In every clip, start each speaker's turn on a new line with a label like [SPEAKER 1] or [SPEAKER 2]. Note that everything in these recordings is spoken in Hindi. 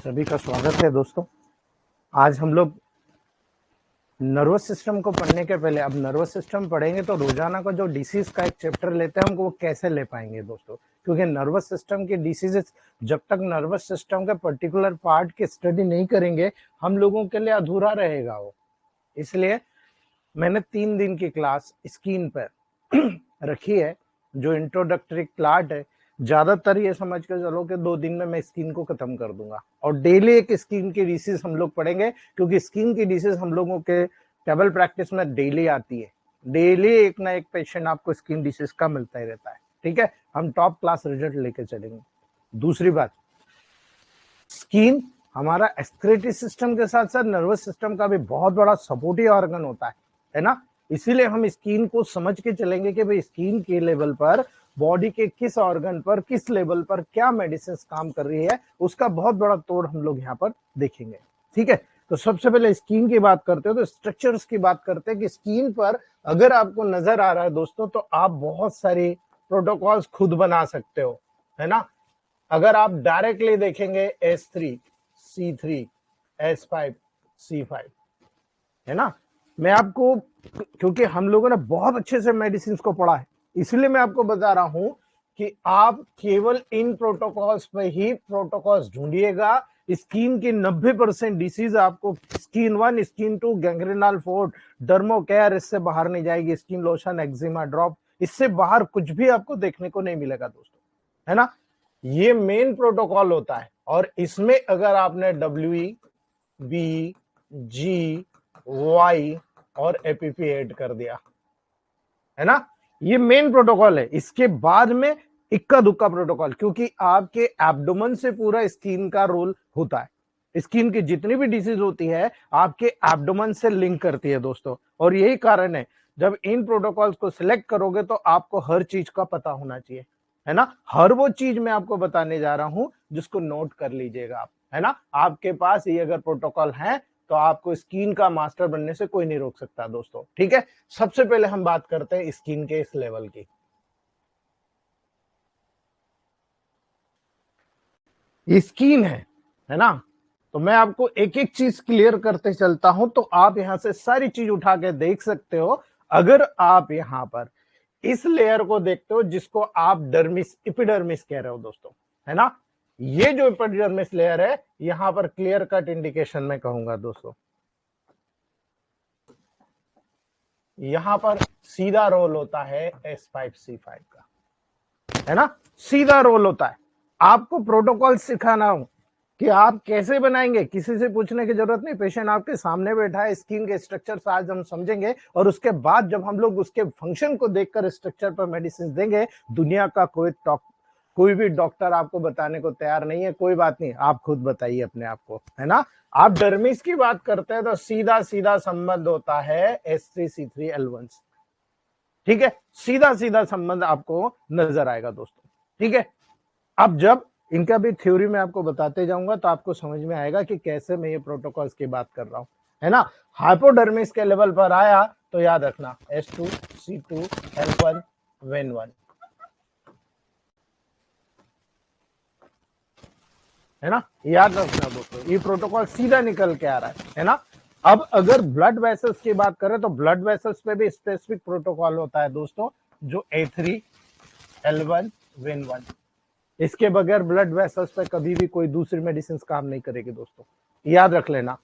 [SPEAKER 1] सभी का स्वागत है दोस्तों। आज हम लोग नर्वस सिस्टम को पढ़ने के पहले, अब नर्वस सिस्टम पढ़ेंगे तो रोजाना का जो डिसीज का एक चैप्टर लेते हैं हमको वो कैसे ले पाएंगे दोस्तों, क्योंकि नर्वस सिस्टम की डिसीजेस जब तक नर्वस सिस्टम के पर्टिकुलर पार्ट की स्टडी नहीं करेंगे हम लोगों के लिए अधूरा रहेगा वो। इसलिए मैंने 3 दिन की क्लास स्किन पर रखी है, जो इंट्रोडक्टरी क्लास है। ज्यादातर ये समझ कर चलो कि 2 दिन में मैं स्किन को खत्म कर दूंगा, और डेली एक स्किन की डिसीज हम लोग पढ़ेंगे, क्योंकि स्किन की डिसीज हम लोगों के टेबल प्रैक्टिस में डेली आती है। डेली एक ना एक पेशेंट आपको स्किन डिसीज का मिलता ही रहता है। ठीक है, हम टॉप क्लास रिजल्ट लेके चलेंगे। दूसरी बात, स्किन हमारा एक्सक्रीटरी सिस्टम के साथ साथ नर्वस सिस्टम का भी बहुत बड़ा सपोर्टिव ऑर्गन होता है ना। इसीलिए हम स्किन को समझ के चलेंगे कि भाई स्किन के लेवल पर बॉडी के किस ऑर्गन पर किस लेवल पर क्या मेडिसिन काम कर रही है, उसका बहुत बड़ा तोड़ हम लोग यहाँ पर देखेंगे। ठीक है, तो सबसे पहले स्किन की बात करते हो तो स्ट्रक्चर्स की बात करते हैं कि स्किन पर अगर आपको नजर आ रहा है दोस्तों तो आप बहुत सारी प्रोटोकॉल्स खुद बना सकते हो, है ना। अगर आप डायरेक्टली देखेंगे S3, C3, S5, C5, है ना। मैं आपको, क्योंकि हम लोगों ने बहुत अच्छे से मेडिसिन को पढ़ा है, इसलिए मैं आपको बता रहा हूं कि आप केवल इन प्रोटोकॉल्स पे ही प्रोटोकॉल्स ढूंढिएगा। स्किन की 90% डिसीज आपको skin 1, skin 2, gangrenal fort, derma care, इससे बाहर नहीं जाएगी। स्किन लोशन, एक्जिमा ड्रॉप, इससे बाहर कुछ भी आपको देखने को नहीं मिलेगा दोस्तों, है ना। ये मेन प्रोटोकॉल होता है, और इसमें अगर आपने WBG, Y और APP ऐड कर दिया, है ना, ये मेन प्रोटोकॉल है। इसके बाद में इक्का दुक्का प्रोटोकॉल, क्योंकि आपके एब्डोमेन से पूरा स्किन का रोल होता है। स्किन की जितनी भी डिसीज होती है आपके एब्डोमेन से लिंक करती है दोस्तों, और यही कारण है जब इन प्रोटोकॉल्स को सिलेक्ट करोगे तो आपको हर चीज का पता होना चाहिए, है ना। हर वो चीज मैं आपको बताने जा रहा हूं जिसको नोट कर लीजिएगा आप, है ना। आपके पास ये अगर प्रोटोकॉल है तो आपको स्किन का मास्टर बनने से कोई नहीं रोक सकता दोस्तों। ठीक है, सबसे पहले हम बात करते हैं स्किन के इस लेवल की। ये स्किन है ना। तो मैं आपको एक एक चीज क्लियर करते चलता हूं, तो आप यहां से सारी चीज उठा के देख सकते हो। अगर आप यहां पर इस लेयर को देखते हो जिसको आप डर्मिस इपिडर्मिस कह रहे हो दोस्तों, है ना, ये जो इपिडर्मिस लेयर है यहां पर क्लियर कट इंडिकेशन में कहूंगा दोस्तों, यहां पर सीधा रोल होता है S5C5 का, है ना। सीधा रोल होता है। आपको प्रोटोकॉल सिखाना हो कि आप कैसे बनाएंगे, किसी से पूछने की जरूरत नहीं। पेशेंट आपके सामने बैठा है, स्किन के स्ट्रक्चर आज हम समझेंगे, और उसके बाद जब हम लोग उसके फंक्शन को देखकर स्ट्रक्चर पर मेडिसिन देंगे, दुनिया का कोई भी डॉक्टर आपको बताने को तैयार नहीं है। कोई बात नहीं, आप खुद बताइए अपने आप को, है ना। आप डर्मिस की बात करते हैं तो सीधा सीधा संबंध होता है S3C3L1। ठीक है, सीधा सीधा संबंध आपको नजर आएगा दोस्तों। ठीक है। अब जब इनका भी थ्योरी में आपको बताते जाऊंगा तो आपको समझ में आएगा कि कैसे मैं ये प्रोटोकॉल्स की बात कर रहा हूं, है ना। हाइपोडर्मिस के लेवल पर आया तो याद रखना H2 C2 L1 WEN1, है ना। याद रखना दोस्तों, ये प्रोटोकॉल सीधा निकल के आ रहा है ना। अब अगर ब्लड वेसल्स की बात करें तो ब्लड वेसल्स पे भी स्पेसिफिक प्रोटोकॉल होता है दोस्तों, जो A3 L1 WEN1। इसके बगैर ब्लड वेसल्स पे कभी भी कोई दूसरी मेडिसिन काम नहीं करेगी दोस्तों, याद रख लेना।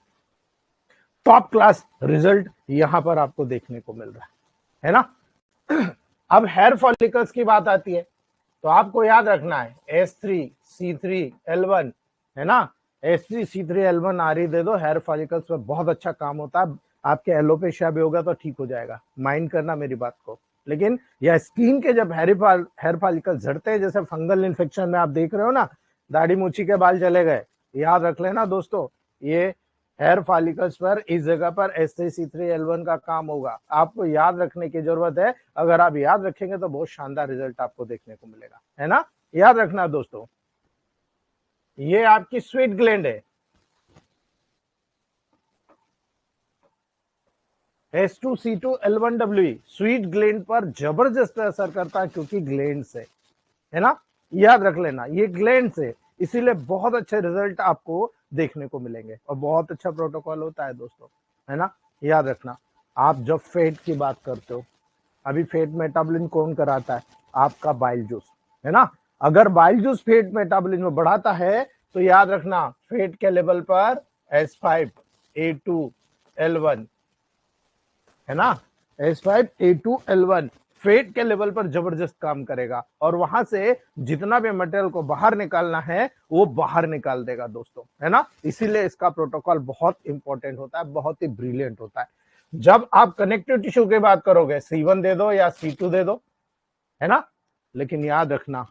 [SPEAKER 1] टॉप क्लास रिजल्ट यहां पर आपको देखने को मिल रहा है ना। अब हेयर फॉलिकल्स की बात आती है तो आपको याद रखना है S3 C3 L1, है ना। S3 C3 L1 आरी दे दो, हेयर फॉलिकल्स पे बहुत अच्छा काम होता है। आपके एलोपेशिया भी होगा तो ठीक हो जाएगा, माइंड करना मेरी बात को। लेकिन यह स्किन के जब हेयर फॉलिकल झड़ते हैं, जैसे फंगल इन्फेक्शन में आप देख रहे हो ना, दाढ़ी मूछी के बाल चले गए, याद रख लेना दोस्तों, ये हेयर फॉलिकल्स पर इस जगह पर S3 C3 L1 का काम होगा। आपको याद रखने की जरूरत है, अगर आप याद रखेंगे तो बहुत शानदार रिजल्ट आपको देखने को मिलेगा, है ना। याद रखना दोस्तों, ये आपकी स्वीट ग्लैंड है, H2C2L1W स्वीट ग्लैंड पर जबरदस्त असर करता है, क्योंकि ग्लैंड से, है ना। याद रख लेना, ये ग्लैंड से, इसीलिए बहुत अच्छे रिजल्ट आपको देखने को मिलेंगे और बहुत अच्छा प्रोटोकॉल होता है दोस्तों, है ना। याद रखना, आप जब फैट की बात करते हो, अभी फैट मेटाबॉलिज्म कौन कराता है? आपका बाइल जूस, है ना। अगर बाइल जूस फैट मेटाबॉलिज्म बढ़ाता है तो याद रखना फैट के लेवल पर S5A2L1, है ना, S5A2L1 फैट के लेवल पर जबरदस्त काम करेगा और वहां से जितना भी मटेरियल को बाहर निकालना है वो बाहर निकाल देगा दोस्तों, है ना। इसीलिए इसका प्रोटोकॉल बहुत इंपॉर्टेंट होता है, बहुत ही ब्रिलियंट होता है। जब आप कनेक्टिव टिश्यू की बात करोगे C1 दे दो या C2 दे दो, है ना, लेकिन याद रखना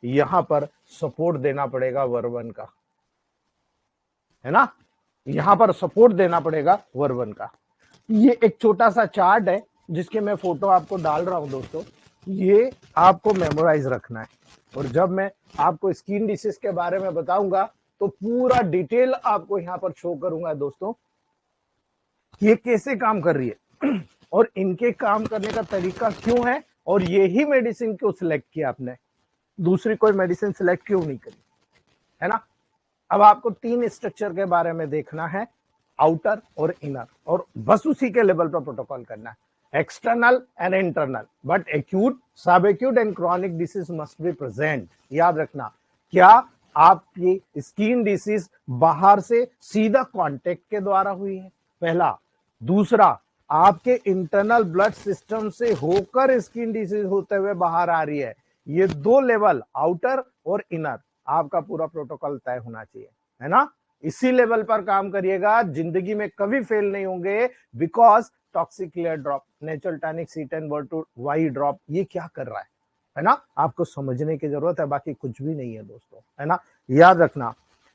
[SPEAKER 1] यहां पर सपोर्ट देना पड़ेगा वर्वन का, है ना। यहां पर सपोर्ट देना पड़ेगा वर्वन का। ये एक छोटा सा चार्ट है जिसके मैं फोटो आपको डाल रहा हूं दोस्तों, ये आपको मेमोराइज रखना है। और जब मैं आपको स्किन डिसीज के बारे में बताऊंगा तो पूरा डिटेल आपको यहां पर शो करूंगा दोस्तों, ये कैसे काम कर रही है और इनके काम करने का तरीका क्यों है, और यही मेडिसिन क्यों सिलेक्ट किया आपने, दूसरी कोई मेडिसिन सिलेक्ट क्यों नहीं करी, है ना। अब आपको तीन स्ट्रक्चर के बारे में देखना है, आउटर और इनर, और बस उसी के लेवल पर प्रोटोकॉल करना है, external and internal, but acute, sub acute and chronic disease must be present. याद रखना, क्या आपकी स्किन डिसीज बाहर से सीधा कांटेक्ट के द्वारा हुई है, पहला। दूसरा, आपके इंटरनल ब्लड सिस्टम से होकर स्किन डिसीज होते हुए बाहर आ रही है। ये दो लेवल, आउटर और इनर, आपका पूरा प्रोटोकॉल तय होना चाहिए, है ना। इसी लेवल पर काम करिएगा, जिंदगी में कभी फेल नहीं होंगे। Because toxic clear drop, natural tonic C10 drop, ये क्या कर रहा है ना, आपको समझने की जरूरत है, बाकी कुछ भी नहीं है दोस्तों, है ना। याद रखना,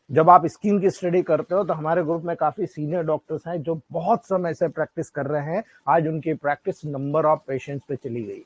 [SPEAKER 1] जब आप स्किन की स्टडी करते हो तो हमारे ग्रुप में काफी सीनियर डॉक्टर्स हैं जो बहुत समय से प्रैक्टिस कर रहे हैं। आज उनकी प्रैक्टिस नंबर ऑफ पेशेंट्स पे चली गई,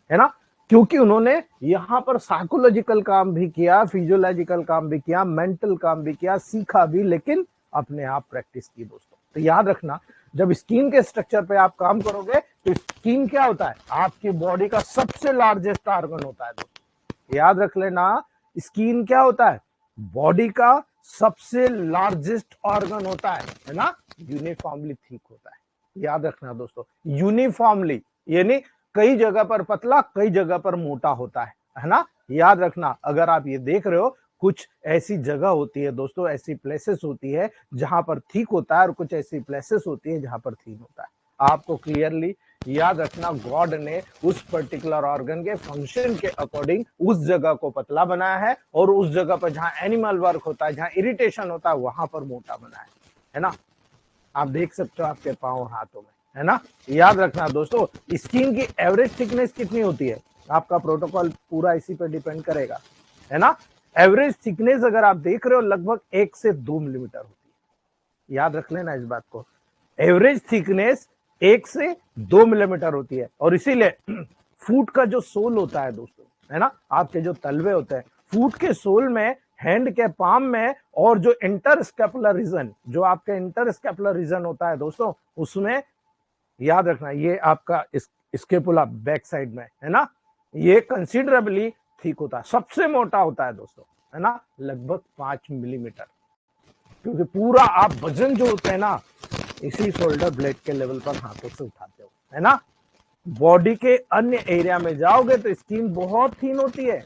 [SPEAKER 1] है ना, क्योंकि उन्होंने यहां पर साइकोलॉजिकल काम भी किया, फिजियोलॉजिकल काम भी किया, मेंटल काम भी किया, सीखा भी, लेकिन अपने आप प्रैक्टिस की दोस्तों। तो याद रखना, जब स्किन के स्ट्रक्चर पे आप काम करोगे तो स्किन क्या होता है, आपकी बॉडी का सबसे लार्जेस्ट ऑर्गन होता है दोस्तों। याद रख लेना, स्किन क्या होता है, बॉडी का सबसे लार्जेस्ट ऑर्गन होता है ना, यूनिफॉर्मली थिक होता है। याद रखना दोस्तों, यूनिफॉर्मली, यानी कई जगह पर पतला, कई जगह पर मोटा होता है ना। याद रखना, अगर आप ये देख रहे हो, कुछ ऐसी जगह होती है दोस्तों, ऐसी प्लेसेस होती है जहां पर ठीक होता है और कुछ ऐसी प्लेसेस होती है जहां पर ठीक होता है। आपको क्लियरली याद रखना, गॉड ने उस पर्टिकुलर ऑर्गन के फंक्शन के अकॉर्डिंग उस जगह को पतला बनाया है और उस जगह पर जहां एनिमल वर्क होता है, जहां इरिटेशन होता है, वहां पर मोटा बनाया है ना। आप देख सकते हो आपके पांव हाथों में, है ना। याद रखना दोस्तों, स्किन की एवरेज थिकनेस कितनी होती है, आपका प्रोटोकॉल पूरा इसी पर डिपेंड करेगा, है ना। एवरेज थिकनेस अगर आप देख रहे हो लगभग 1 से 2 मिलीमीटर होती है। याद रख लेना इस बात को, एवरेज थिकनेस 1 से 2 मिलीमीटर होती है। और इसीलिए फूट का जो सोल होता है दोस्तों, है ना, आपके जो तलवे होते हैं, फुट के सोल में, हैंड के पाम में, और जो इंटरस्केपुलर रीजन, जो आपका इंटरस्केपुलर रीजन होता है दोस्तों, उसमें याद रखना ये आपका स्केपुला बैक साइड में है ना, ये कंसिडरेबली थिक होता है, सबसे मोटा होता है दोस्तों, है ना, लगभग 5 मिलीमीटर, क्योंकि पूरा आप वजन जो होता है ना इसी शोल्डर ब्लेड के लेवल पर हाथों से उठाते हो, है ना। बॉडी के अन्य एरिया में जाओगे तो स्किन बहुत थीन होती है,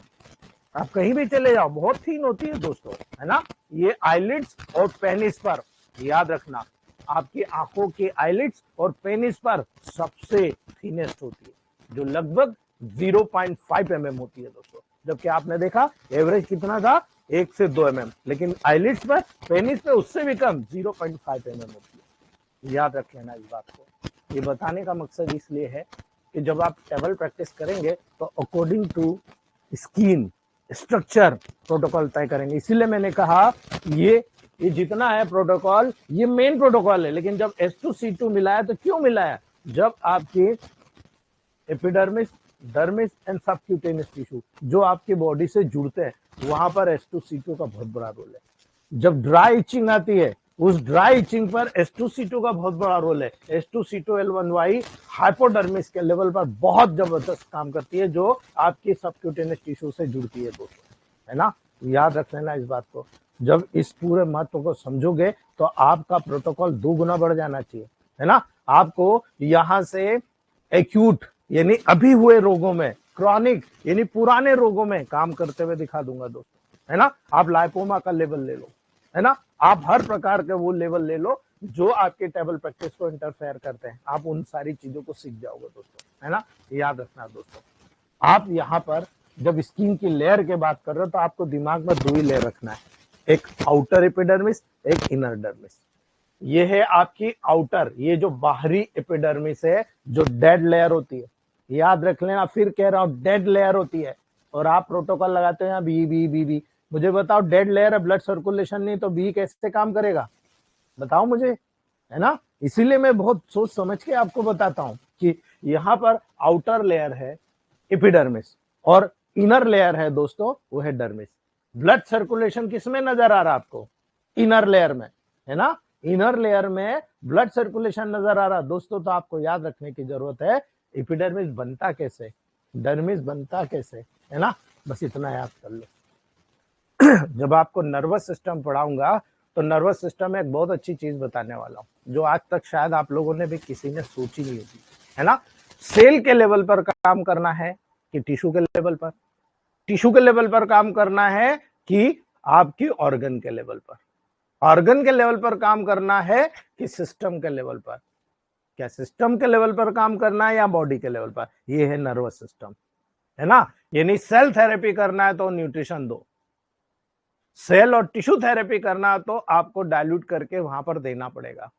[SPEAKER 1] आप कहीं भी चले जाओ बहुत थीन होती है दोस्तों, है ना। ये आईलिड्स और पेनिस पर याद रखना, आपकी आंखों के आईलिड्स और पेनिस पर सबसे थीनेस्ट होती है, जो लगभग 0.5 mm होती है दोस्तों, जबकि आपने देखा एवरेज कितना था 1 से 2 mm, लेकिन आईलिड्स पर, पेनिस पे उससे भी कम 0.5 mm होती है। याद रख लेना इस बात को। ये बताने का मकसद इसलिए है कि जब आप टेबल प्रैक्टिस करेंगे तो according to skin structure protocol तय करेंगे। इसीलिए मैंने कहा ये जितना है प्रोटोकॉल, ये मेन प्रोटोकॉल है, लेकिन जब S2C2 मिलाया तो क्यों मिलाया, जब आपकी epidermis, dermis and subcutaneous tissue जो आपकी बॉडी से जुड़ते हैं, वहां पर S2C2 का बहुत बड़ा रोल है। जब ड्राई इचिंग आती है, उस ड्राई इचिंग पर S2C2 का बहुत बड़ा रोल है। H2C2L1Y हाइपोडर्मिस के लेवल पर बहुत जबरदस्त काम करती है, जो आपकी सबक्यूटेनियस टिश्यू से जुड़ती है दोस्तों, है ना। याद रख लेना इस बात को। जब इस पूरे महत्व को समझोगे तो आपका प्रोटोकॉल 2 गुना बढ़ जाना चाहिए, है ना। आपको यहां से एक्यूट यानी अभी हुए रोगों में, क्रॉनिक यानी पुराने रोगों में काम करते हुए दिखा दूंगा दोस्तों, है ना। आप लाइपोमा का लेवल ले लो, है ना, आप हर प्रकार के वो लेवल ले लो जो आपके टेबल प्रैक्टिस को इंटरफेयर करते हैं, आप उन सारी चीजों को सीख जाओगे दोस्तों, है ना। याद रखना दोस्तों, आप यहाँ पर जब स्किन की लेयर की बात कर रहे हो तो आपको दिमाग में 2 ही लेयर रखना है, एक आउटर एपिडर्मिस, एक इनर डर्मिस। ये है आपकी आउटर, ये जो बाहरी एपिडर्मिस है, जो डेड लेयर होती है, याद रख लेना, फिर कह रहा हूं डेड लेयर होती है। और आप प्रोटोकॉल लगाते हैं बी बी बी बी, मुझे बताओ डेड लेयर है, ब्लड सर्कुलेशन नहीं, तो बी कैसे काम करेगा, बताओ मुझे, है ना। इसीलिए मैं बहुत सोच समझ के आपको बताता हूं कि यहाँ पर आउटर लेयर है एपिडर्मिस और इनर लेयर है दोस्तों वो है डर्मिस। ब्लड सर्कुलेशन किसमें नजर आ रहा है आपको, इनर लेयर में, है ना। इनर लेयर में ब्लड सर्कुलेशन नजर आ रहा दोस्तों, तो आपको याद रखने की जरूरत है एपिडर्मिस बनता कैसे, डर्मिस बनता कैसे, है ना। बस इतना याद कर लो। जब आपको नर्वस सिस्टम पढ़ाऊंगा तो नर्वस सिस्टम में एक बहुत अच्छी चीज बताने वाला हूं, जो आज तक शायद आप लोगों ने भी किसी ने सोची नहीं होगी, है ना। सेल के लेवल पर काम करना है कि टिश्यू के लेवल पर, टिश्यू के लेवल पर काम करना है कि आपकी ऑर्गन के लेवल पर, ऑर्गन के लेवल पर काम करना है कि सिस्टम के लेवल पर, क्या सिस्टम के लेवल पर काम करना है या बॉडी के लेवल पर, ये है नर्वस सिस्टम, है ना। यानी सेल थेरेपी करना है तो न्यूट्रिशन दो, सेल और टिश्यू थेरेपी करना तो आपको डाइल्यूट करके वहां पर देना पड़ेगा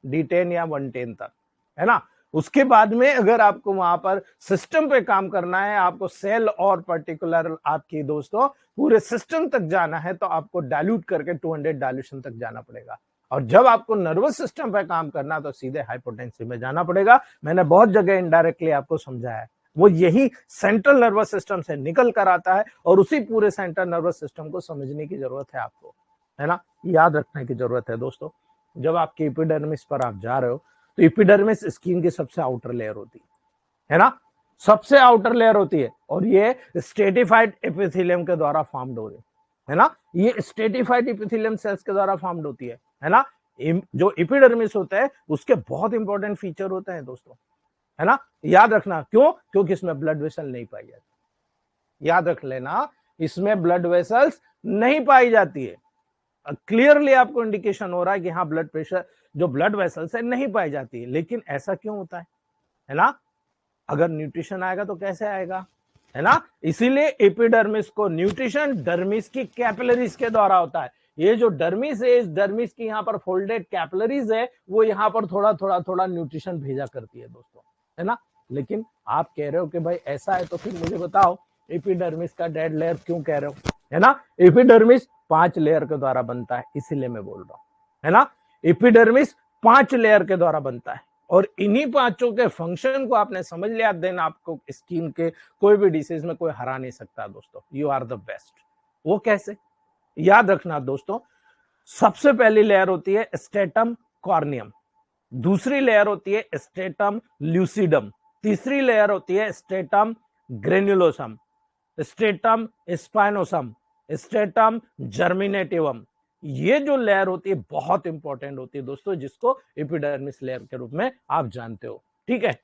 [SPEAKER 1] D10 या 110 तक, है ना। उसके बाद में अगर आपको वहां पर सिस्टम पे काम करना है, आपको सेल और पर्टिकुलर आपकी दोस्तों पूरे सिस्टम तक जाना है, तो आपको डाइल्यूट करके 200 डाइल्यूशन तक जाना पड़ेगा। और जब आपको नर्वस सिस्टम पे काम करना तो सीधे हाइपोटेंसी में जाना पड़ेगा। मैंने बहुत जगह इनडायरेक्टली आपको समझाया है, वो यही सेंट्रल नर्वस सिस्टम से निकल कर आता है और उसी पूरे सेंट्रल नर्वस सिस्टम को समझने की जरूरत है आपको, है ना। याद रखने की जरूरत है दोस्तों। जब आपके एपिडर्मिस पर आप जा रहे हो तो एपिडर्मिस स्किन की सबसे आउटर लेयर होती है ना, सबसे आउटर लेयर होती है, और ये स्ट्रेटिफाइड एपिथेलियम के द्वारा फॉर्म्ड हो रही है ना, ये स्ट्रेटिफाइड एपिथेलियम सेल्स के द्वारा फॉर्म्ड होती है ना। जो एपिडर्मिस होता है उसके बहुत इंपॉर्टेंट फीचर होते हैं दोस्तों, है ना। याद रखना क्यों, क्योंकि इसमें ब्लड वेसल नहीं पाई जाती, याद रख लेना इसमें ब्लड वेसल्स नहीं पाई जाती है। क्लियरली आपको इंडिकेशन हो रहा है कि हाँ ब्लड प्रेशर जो ब्लड वेसल्स है नहीं पाई जाती है, लेकिन ऐसा क्यों होता है ना। अगर न्यूट्रिशन आएगा तो कैसे आएगा, है ना। इसीलिए एपिडर्मिस को न्यूट्रिशन डर्मिस की कैपिलरीज के द्वारा होता है। ये जो डर्मिस है, इस डर्मिस की यहाँ पर फोल्डेड कैपिलरीज है, वो यहाँ पर थोड़ा थोड़ा थोड़ा न्यूट्रिशन भेजा करती है दोस्तों, है ना। लेकिन आप कह रहे हो कि भाई ऐसा है, तो फिर मुझे बताओ एपिडर्मिस का डेड लेयर क्यों कह रहे हो, है ना। एपिडर्मिस 5 लेयर के द्वारा बनता है, इसीलिए मैं बोल रहा हूं, है ना। एपिडर्मिस 5 लेयर के द्वारा बनता है और इन्हीं पांचों के फंक्शन को आपने समझ लिया, देन आपको स्किन के कोई भी डिसीज में कोई हरा नहीं सकता दोस्तों। You are the best. वो कैसे? याद रखना दोस्तों, सबसे पहली लेयर होती है स्ट्रेटम कॉर्नियम, दूसरी लेयर होती है स्ट्रेटम ल्यूसिडम, तीसरी लेयर होती है स्ट्रेटम ग्रेन्युलोसम, स्ट्रेटम स्पाइनोसम, स्ट्रेटम जर्मिनेटिवम। ये जो लेयर होती है बहुत इंपॉर्टेंट होती है दोस्तों, जिसको एपिडर्मिस लेयर के रूप में आप जानते हो। ठीक है,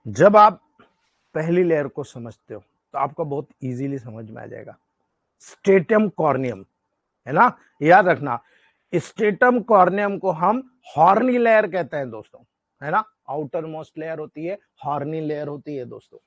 [SPEAKER 1] जब आप पहली लेयर को समझते हो तो आपको बहुत इजीली समझ में आ जाएगा। स्ट्रेटम कॉर्नियम है ना, याद रखना, स्ट्रेटम कॉर्नियम को हम हॉर्नी लेयर कहते हैं दोस्तों, है ना। आउटर मोस्ट लेयर होती है, हॉर्नी लेयर होती है दोस्तों।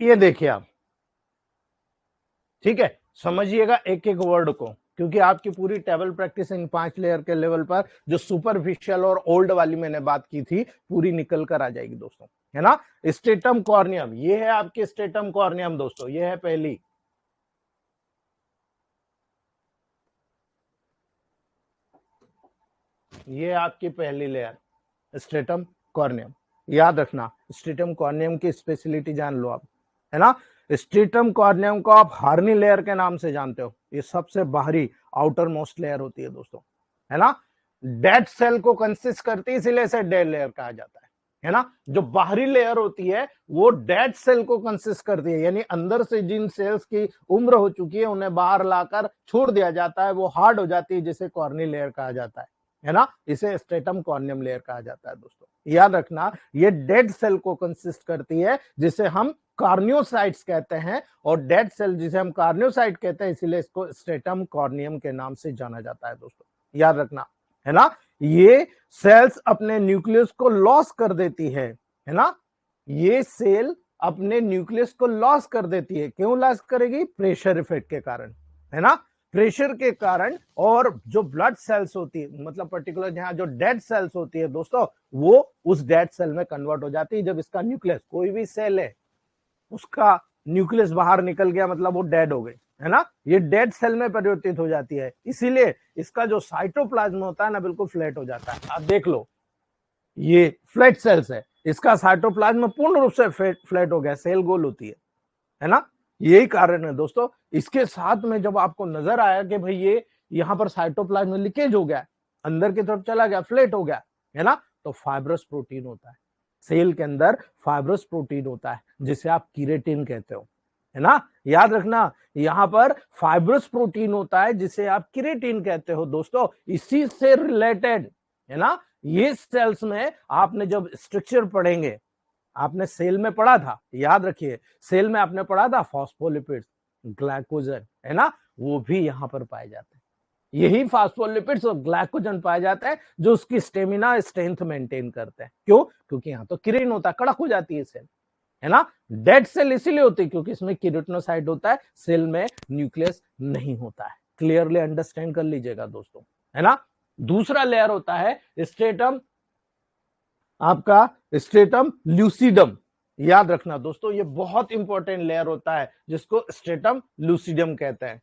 [SPEAKER 1] ये देखिए आप, ठीक है, समझिएगा एक एक वर्ड को, क्योंकि आपकी पूरी टेबल प्रैक्टिस इन 5 लेयर के लेवल पर जो सुपरफिशियल और ओल्ड वाली मैंने बात की थी पूरी निकल कर आ जाएगी दोस्तों, है ना। स्ट्रेटम कॉर्नियम, ये है आपकी स्ट्रेटम कॉर्नियम दोस्तों, ये है पहली। ये आपकी पहली लेयर स्ट्रेटम कॉर्नियम। याद रखना, स्ट्रेटम कॉर्नियम की स्पेशलिटी जान लो आप, है ना। स्ट्रेटम कॉर्नियम को आप हार्नी लेयर के नाम से जानते हो, ये सबसे बाहरी आउटर मोस्ट लेयर होती है दोस्तों, है ना। डेड सेल को कंसिस्ट करती है, इसीलिए इसे डेड लेयर कहा जाता है ना। जो बाहरी लेयर होती है वो डेड सेल को कंसिस्ट करती है, यानी अंदर से जिन सेल्स की उम्र हो चुकी है उन्हें बाहर लाकर छोड़ दिया जाता है, वो हार्ड हो जाती है, जिसे कॉर्नी लेयर कहा जाता है ना। इसे स्ट्रेटम कॉर्नियम लेयर कहा जाता है दोस्तों। याद रखना, ये डेड सेल को कंसिस्ट करती है, जिसे हम कार्नियोसाइट्स कहते हैं, और डेड सेल जिसे हम कार्नियोसाइट कहते हैं, इसीलिए इसको स्ट्रेटम कॉर्नियम के नाम से जाना जाता है दोस्तों। याद रखना, है ना। ये सेल्स अपने न्यूक्लियस को लॉस कर देती है ना। ये सेल अपने न्यूक्लियस को लॉस कर देती है, क्यों लॉस करेगी? प्रेशर इफेक्ट के कारण, है ना। प्रेशर के कारण, और जो ब्लड सेल्स होती है, मतलब पर्टिकुलर जहां जो डेड सेल्स होती है दोस्तों, वो उस डेड सेल में कन्वर्ट हो जाती है। जब इसका न्यूक्लियस, कोई भी सेल है उसका न्यूक्लियस बाहर निकल गया, मतलब वो डेड हो गई, है ना। ये डेड सेल में परिवर्तित हो जाती है, इसीलिए इसका जो साइटोप्लाज्म होता है ना, बिल्कुल फ्लैट हो जाता है। आप देख लो, ये फ्लैट सेल्स है, इसका साइटोप्लाज्म पूर्ण रूप से फ्लैट हो गया, सेल गोल होती है ना। यही कारण है दोस्तों। इसके साथ में जब आपको नजर आया कि भाई ये यहां पर साइटोप्लाज्म लीकेज हो गया, अंदर की तरफ चला गया, फ्लैट हो गया, है ना, तो फाइब्रस प्रोटीन होता है सेल के अंदर, फाइब्रस प्रोटीन होता है जिसे आप कीरेटिन कहते हो, है ना। याद रखना, यहां पर फाइब्रस प्रोटीन होता है जिसे आप कीरेटिन कहते हो दोस्तों, इसी से रिलेटेड, है ना। ये सेल्स में आपने जब स्ट्रक्चर पढ़ेंगे, आपने सेल में पढ़ा था, याद रखिए, सेल में आपने पढ़ा था फॉस्फोलिपिड्स, ग्लाइकोजन, है ना, वो भी यहां पर पाए जाते हैं। यही फॉस्फोलिपिड्स और ग्लाइकोजन पाया जाता है जो उसकी स्टेमिना स्ट्रेंथ मेंटेन करते हैं। क्यों? क्योंकि यहां तो किरीन होता है, कड़क हो जाती है सेल, है ना। डेड सेल इसीलिए होती है क्योंकि इसमें किरेटिनोसाइट होता है, सेल में न्यूक्लियस नहीं होता है। क्लियरली अंडरस्टैंड कर लीजिएगा दोस्तों, है ना। दूसरा लेयर होता है स्ट्रेटम, आपका स्ट्रेटम ल्यूसिडम। याद रखना दोस्तों, ये बहुत इंपॉर्टेंट लेयर होता है जिसको स्ट्रेटम ल्यूसिडम कहते हैं।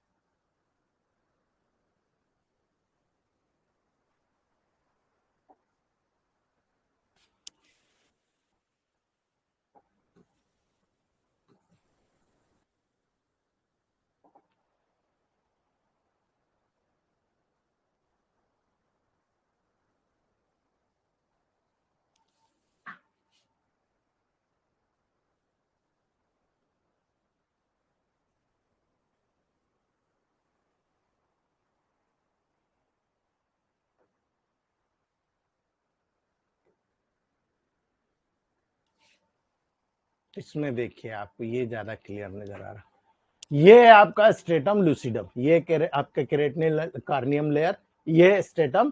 [SPEAKER 1] इसमें देखिए आपको ये ज्यादा क्लियर नजर आ रहा, ये है आपका स्ट्रेटम लूसिडम, ये आपका केराटिनिन कार्नियम लेयर, ये स्ट्रेटम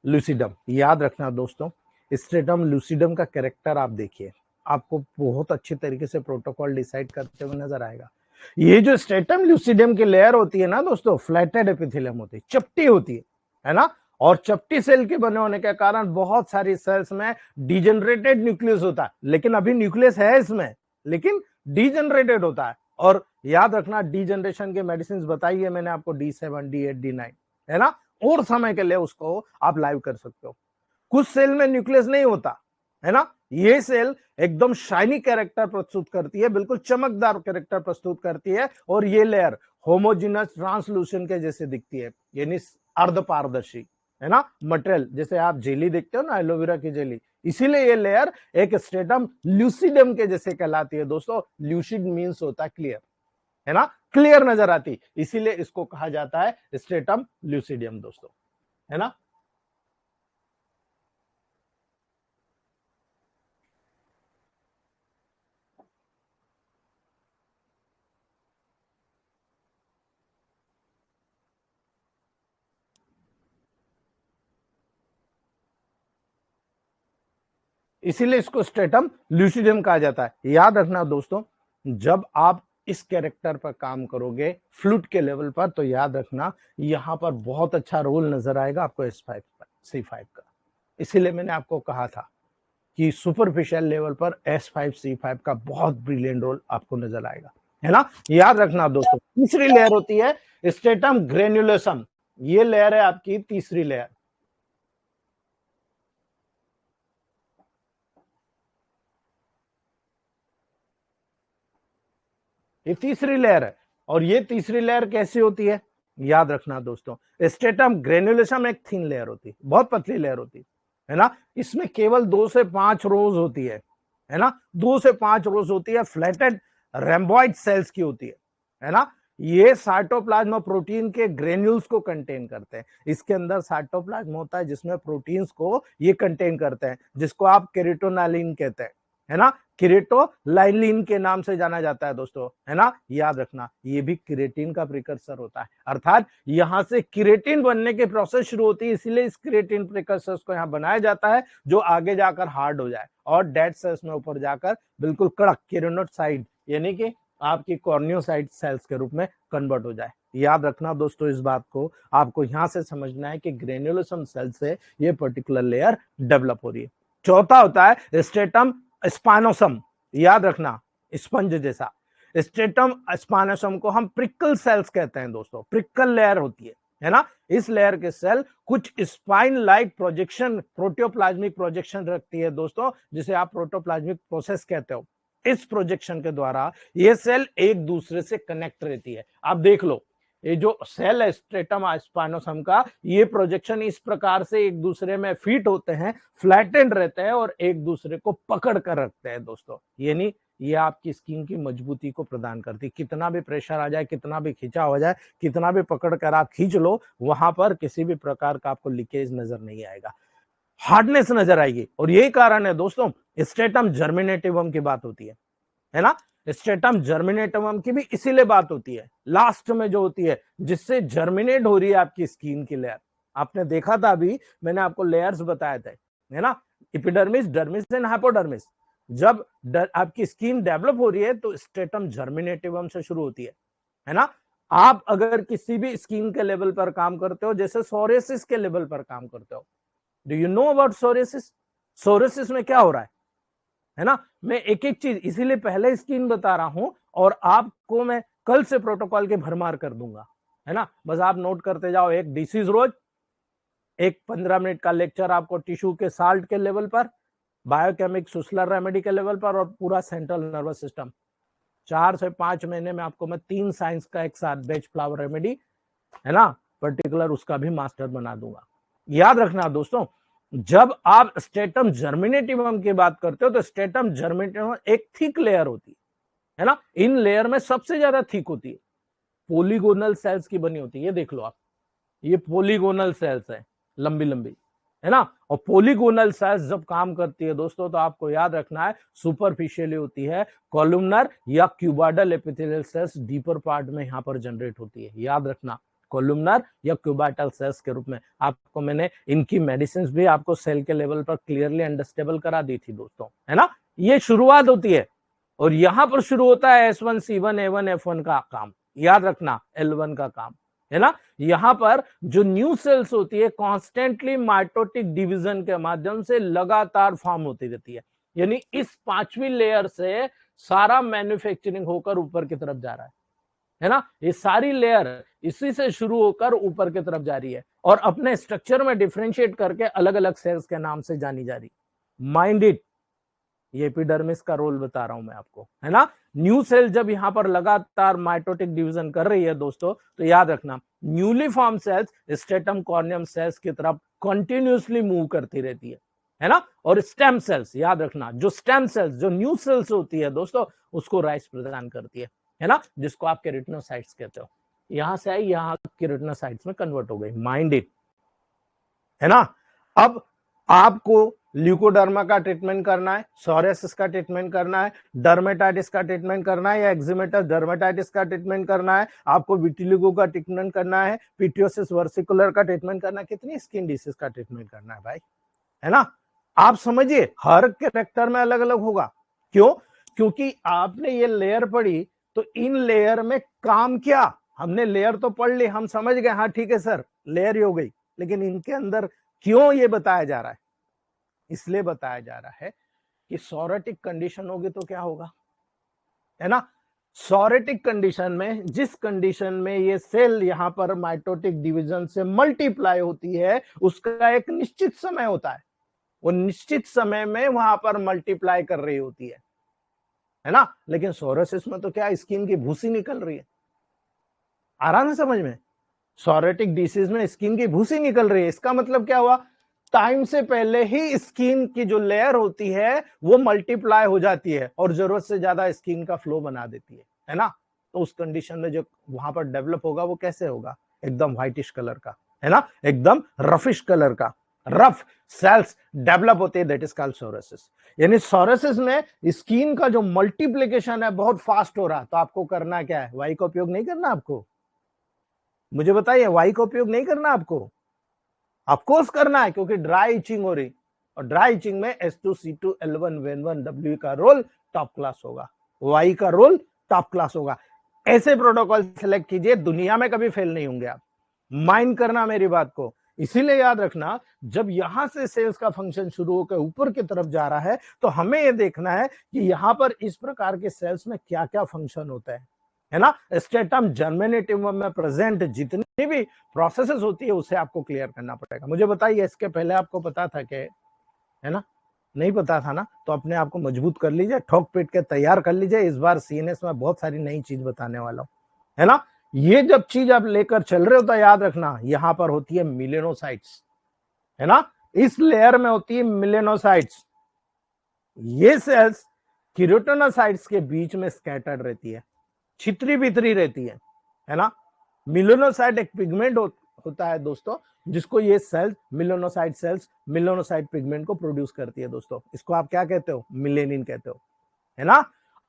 [SPEAKER 1] लूसिडम। याद रखना दोस्तों, स्ट्रेटम लूसिडम का कैरेक्टर आप देखिए, आपको बहुत अच्छे तरीके से प्रोटोकॉल डिसाइड करते हुए नजर आएगा। ये जो स्ट्रेटम लूसिडम की लेयर होती है ना दोस्तों, फ्लैटेड एपिथेलियम होती है, चपटी होती है ना, और चपटी सेल के बने होने के कारण बहुत सारी सेल्स में डिजेनरेटेड न्यूक्लियस होता है, लेकिन अभी न्यूक्लियस है इसमें, लेकिन डिजेनरेटेड होता है। और याद रखना, डिजेनरेशन के मेडिसिन बताई है मैंने आपको, D7, D8, D9, है ना, और समय के लिए उसको आप लाइव कर सकते हो। कुछ सेल में न्यूक्लियस नहीं होता, है ना, ये सेल एकदम शाइनी कैरेक्टर प्रस्तुत करती है, बिल्कुल चमकदार कैरेक्टर प्रस्तुत करती है, और ये लेयर होमोजिनस ट्रांसलूसेंट के जैसे दिखती है, यानी अर्ध पारदर्शी, है ना, मटेरियल, जैसे आप जेली देखते हो ना, एलोवेरा की जेली, इसीलिए ये लेयर एक स्ट्रेटम ल्यूसिडम के जैसे कहलाती है दोस्तों। ल्यूसिड मीन्स होता है क्लियर, है ना, क्लियर नजर आती, इसीलिए इसको कहा जाता है स्ट्रेटम ल्यूसिडियम दोस्तों, है ना। इसीलिए इसको स्ट्रेटम ल्यूसिडियम कहा जाता है। याद रखना दोस्तों, जब आप इस कैरेक्टर पर काम करोगे फ्लूट के लेवल पर, तो याद रखना यहां पर बहुत अच्छा रोल नजर आएगा आपको S5 C5 का। इसीलिए मैंने आपको कहा था कि सुपरफिशियल लेवल पर S5 C5 का बहुत ब्रिलियंट रोल आपको नजर आएगा, है ना। याद रखना दोस्तों, तीसरी लेयर होती है स्ट्रेटम ग्रेन्युलोसम, ये लेयर है आपकी तीसरी लेयर, ये तीसरी लेयर है। और ये तीसरी लेयर कैसी होती है, याद रखना दोस्तों, स्ट्रेटम ग्रेन्युलेशम एक थिन लेयर होती है, बहुत पतली लेयर होती है ना, इसमें केवल 2 से 5 रोज होती है ना, 2 से 5 रोज होती है, फ्लैटेड रेम्बॉइड सेल्स की होती है ना। ये साइटोप्लाज्म प्रोटीन के ग्रेन्यूल्स को कंटेन करते हैं, इसके अंदर साइटोप्लाज्म होता है जिसमें प्रोटीन्स को ये कंटेन करते हैं, जिसको आप केरेटोनालिन कहते हैं, है ना, क्रिएटोलाइलिन के नाम से जाना जाता है दोस्तों, है ना। याद रखना, ये भी क्रिएटिन का प्रिकर्सर होता है, अर्थात यहां से क्रिएटिन बनने की प्रोसेस शुरू होती है, इसीलिए इस क्रिएटिन प्रिकर्सर्स को यहां बनाया जाता है, जो आगे जाकर हार्ड हो जाए और डेड सेल्स में ऊपर जाकर बिल्कुल कड़क केराटिनोसाइट यानी कि आपकी कॉर्नियोसाइट सेल्स के रूप में कन्वर्ट हो जाए। याद रखना दोस्तों, इस बात को आपको यहां से समझना है कि ग्रेन्युलोसम सेल से ये पर्टिकुलर लेयर डेवलप हो रही है। चौथा होता है स्ट्रेटम स्पाइनोसम, याद रखना, स्पंज जैसा। स्ट्रेटम स्पाइनोसम को हम प्रिकल सेल्स कहते हैं दोस्तों, प्रिकल लेयर होती है ना। इस लेयर के सेल कुछ spine like projection, protoplasmic projection रखती है दोस्तों, जिसे आप प्रोटोप्लाज्मिक प्रोसेस कहते हो। इस प्रोजेक्शन के द्वारा ये सेल एक दूसरे से कनेक्ट रहती है। आप देख लो, ये जो सेल है स्ट्रेटम स्पाइनोसम का, ये प्रोजेक्शन इस प्रकार से एक दूसरे में फिट होते हैं, फ्लैटेंड रहते हैं और एक दूसरे को पकड़ कर रखते हैं दोस्तों, यानी ये आपकी स्किन की मजबूती को प्रदान करती है। कितना भी प्रेशर आ जाए, कितना भी खिंचा हो जाए, कितना भी पकड़ कर आप खींच लो, वहां पर किसी भी प्रकार का आपको लीकेज नजर नहीं आएगा, हार्डनेस नजर आएगी। और यही कारण है दोस्तों, स्ट्रेटम जर्मिनेटिवम की बात होती है ना, स्ट्रेटम जर्मिनेटिवम की भी इसीलिए बात होती है, लास्ट में जो होती है, जिससे जर्मिनेट हो रही है आपकी स्किन की लेयर। आपने देखा था अभी मैंने आपको लेयर्स बताए थे, है ना, एपिडर्मिस, डर्मिस एंड हाइपोडर्मिस। जब आपकी स्किन डेवलप हो रही है तो स्ट्रेटम जर्मिनेटिवम से शुरू होती है ना। आप अगर किसी भी स्किन के लेवल पर काम करते हो, जैसे सोरियासिस के लेवल पर काम करते हो, do you know about psoriasis? Psoriasis में क्या हो रहा है ना, मैं एक एक चीज इसीलिए पहले स्क्रीन बता रहा हूं, और आपको मैं कल से प्रोटोकॉल के भरमार कर दूंगा, है ना। बस आप नोट करते जाओ, एक डिसीज रोज, एक 15 मिनट का लेक्चर आपको टिश्यू के साल्ट के लेवल पर, बायोकेमिक सुसलर रेमेडी के लेवल पर, और पूरा सेंट्रल नर्वस सिस्टम। 4 से 5 महीने में आपको मैं 3 साइंस का एक साथ बेच फ्लावर रेमेडी, है ना, पर्टिकुलर उसका भी मास्टर बना दूंगा। याद रखना दोस्तों, जब आप स्ट्रेटम जर्मिनेटिवम की बात करते हो, तो स्ट्रेटम जर्मिनेटिवम एक थिक लेयर होती है ना, इन लेयर में सबसे ज्यादा थिक होती है, पॉलीगोनल सेल्स की बनी होती है। ये देख लो आप, ये पॉलीगोनल सेल्स है, लंबी लंबी, है ना। और पॉलीगोनल सेल्स जब काम करती है दोस्तों तो आपको याद रखना है सुपरफिशियली होती है, कॉलमनर या cuboidal epithelial cells deeper part में यहां पर जनरेट होती है, याद रखना, कॉलमनर या क्यूबाइडल सेल्स के रूप में। आपको मैंने इनकी मेडिसिन भी आपको सेल के लेवल पर क्लियरली अंडरस्टेबल करा दी थी दोस्तों, है ना। ये शुरुआत होती है और यहां पर शुरू होता है S1 C1 A1 F1 का काम, याद रखना, L1 का काम, है ना। यहां पर जो न्यू सेल्स होती है कॉन्स्टेंटली माइटोटिक डिवीजन के माध्यम से लगातार फॉर्म होती रहती है, यानी इस पांचवी लेयर से सारा मैन्युफैक्चरिंग होकर ऊपर की तरफ जा रहा है ना। ये सारी लेयर इसी से शुरू होकर ऊपर की तरफ जा रही है और अपने स्ट्रक्चर में डिफरेंशिएट करके अलग अलग सेल्स के नाम से जानी जा रही। माइंड इट, ये एपिडर्मिस का रोल बता रहा हूं मैं आपको, है ना। न्यू सेल जब यहां पर लगातार माइटोटिक डिवीजन कर रही है दोस्तों तो याद रखना newly form cells stratum corneum cells की तरफ कंटिन्यूअसली मूव करती रहती है ना। और स्टेम सेल्स, याद रखना, जो स्टेम सेल्स, जो न्यू सेल्स होती है दोस्तों उसको राइस प्रदान करती है ना, जिसको आप केराटिनोसाइट्स कहते हो। यहां से आई, यहां केराटिनोसाइट्स में कन्वर्ट हो गई, माइंड इट, है ना। अब आपको ल्यूकोडर्मा का ट्रीटमेंट करना है, सोरियासिस का ट्रीटमेंट करना है, डर्मेटाइटिस का ट्रीटमेंट करना है या एक्जिमेटस डर्मेटाइटिस का ट्रीटमेंट करना है, आपको विटिलिगो का ट्रीटमेंट करना है, पिटियोसिस वर्सिकुलर का ट्रीटमेंट करना है, कितनी स्किन डिसीज का ट्रीटमेंट करना है भाई, है ना। आप समझिए हर कैरेक्टर में अलग अलग होगा। क्यों? क्योंकि आपने ये लेयर पढ़ी तो इन लेयर में काम क्या, हमने लेयर तो पढ़ ली, हम समझ गए, हाँ ठीक है सर लेयर ही हो गई, लेकिन इनके अंदर क्यों ये बताया जा रहा है? इसलिए बताया जा रहा है कि सोरेटिक कंडीशन होगी तो क्या होगा, है ना। सोरेटिक कंडीशन में, जिस कंडीशन में ये सेल यहां पर माइटोटिक डिवीजन से मल्टीप्लाई होती है उसका एक निश्चित समय होता है, वो निश्चित समय में वहां पर मल्टीप्लाई कर रही होती है ना। लेकिन सोरोसिस में तो क्या, स्किन की भूसी निकल रही है, आराम से समझ में, सोरेटिक डिसीज में स्किन की भूसी निकल रही है, इसका मतलब क्या हुआ, टाइम से पहले ही स्किन की जो लेयर होती है वो मल्टीप्लाई हो जाती है और जरूरत से ज्यादा स्किन का फ्लो बना देती है ना। तो उस कंडीशन में जो वहां पर डेवलप होगा वो कैसे होगा, एकदम व्हाइटिश कलर का, है ना, एकदम रफिश कलर का, रफ सेल्स डेवलप होते हैं, दैट इज कॉल्ड सोरोसिस। यानी सोरोसिस में स्किन का जो मल्टीप्लिकेशन है बहुत फास्ट हो रहा, तो आपको करना क्या है, वाई का उपयोग नहीं करना आपको, मुझे बताइए, वाई का उपयोग नहीं करना आपको, ऑफकोर्स करना है, क्योंकि ड्राई इचिंग हो रही और ड्राई इचिंग में S2C2L1WE का रोल टॉप क्लास होगा, वाई का रोल टॉप क्लास होगा। ऐसे प्रोटोकॉल सेलेक्ट कीजिए, दुनिया में कभी फेल नहीं होंगे आप, माइंड करना मेरी बात को। इसीलिए याद रखना जब यहां से सेल्स का फंक्शन शुरू होकर ऊपर की तरफ जा रहा है तो हमें यह देखना है कि यहां पर इस प्रकार के सेल्स में क्या क्या फंक्शन होता है ना। स्टेटम जर्मिनेटिव में प्रेजेंट जितनी भी प्रोसेसेस होती है उसे आपको क्लियर करना पड़ेगा। मुझे बताइए इसके पहले आपको पता था कि, है ना, नहीं पता था ना, तो अपने आप को मजबूत कर लीजिए, ठोक पीट के तैयार कर लीजिए, इस बार सीएनएस में बहुत सारी नई चीज बताने वाला हूं, है ना। ये जब चीज आप लेकर चल रहे हो तो याद रखना यहां पर होती है मिलेनोसाइट्स, है ना, इस लेयर में होती है मिलेनोसाइट्स, ये सेल्स केराटिनोसाइट्स के बीच में स्कैटर्ड रहती है, छितरी बितरी रहती है ना। मिलेनोसाइट एक पिगमेंट होता है दोस्तों, जिसको ये cells melanocyte cells melanocyte pigment को प्रोड्यूस करती है दोस्तों, इसको आप क्या कहते हो, मिलेनिन कहते हो, है ना।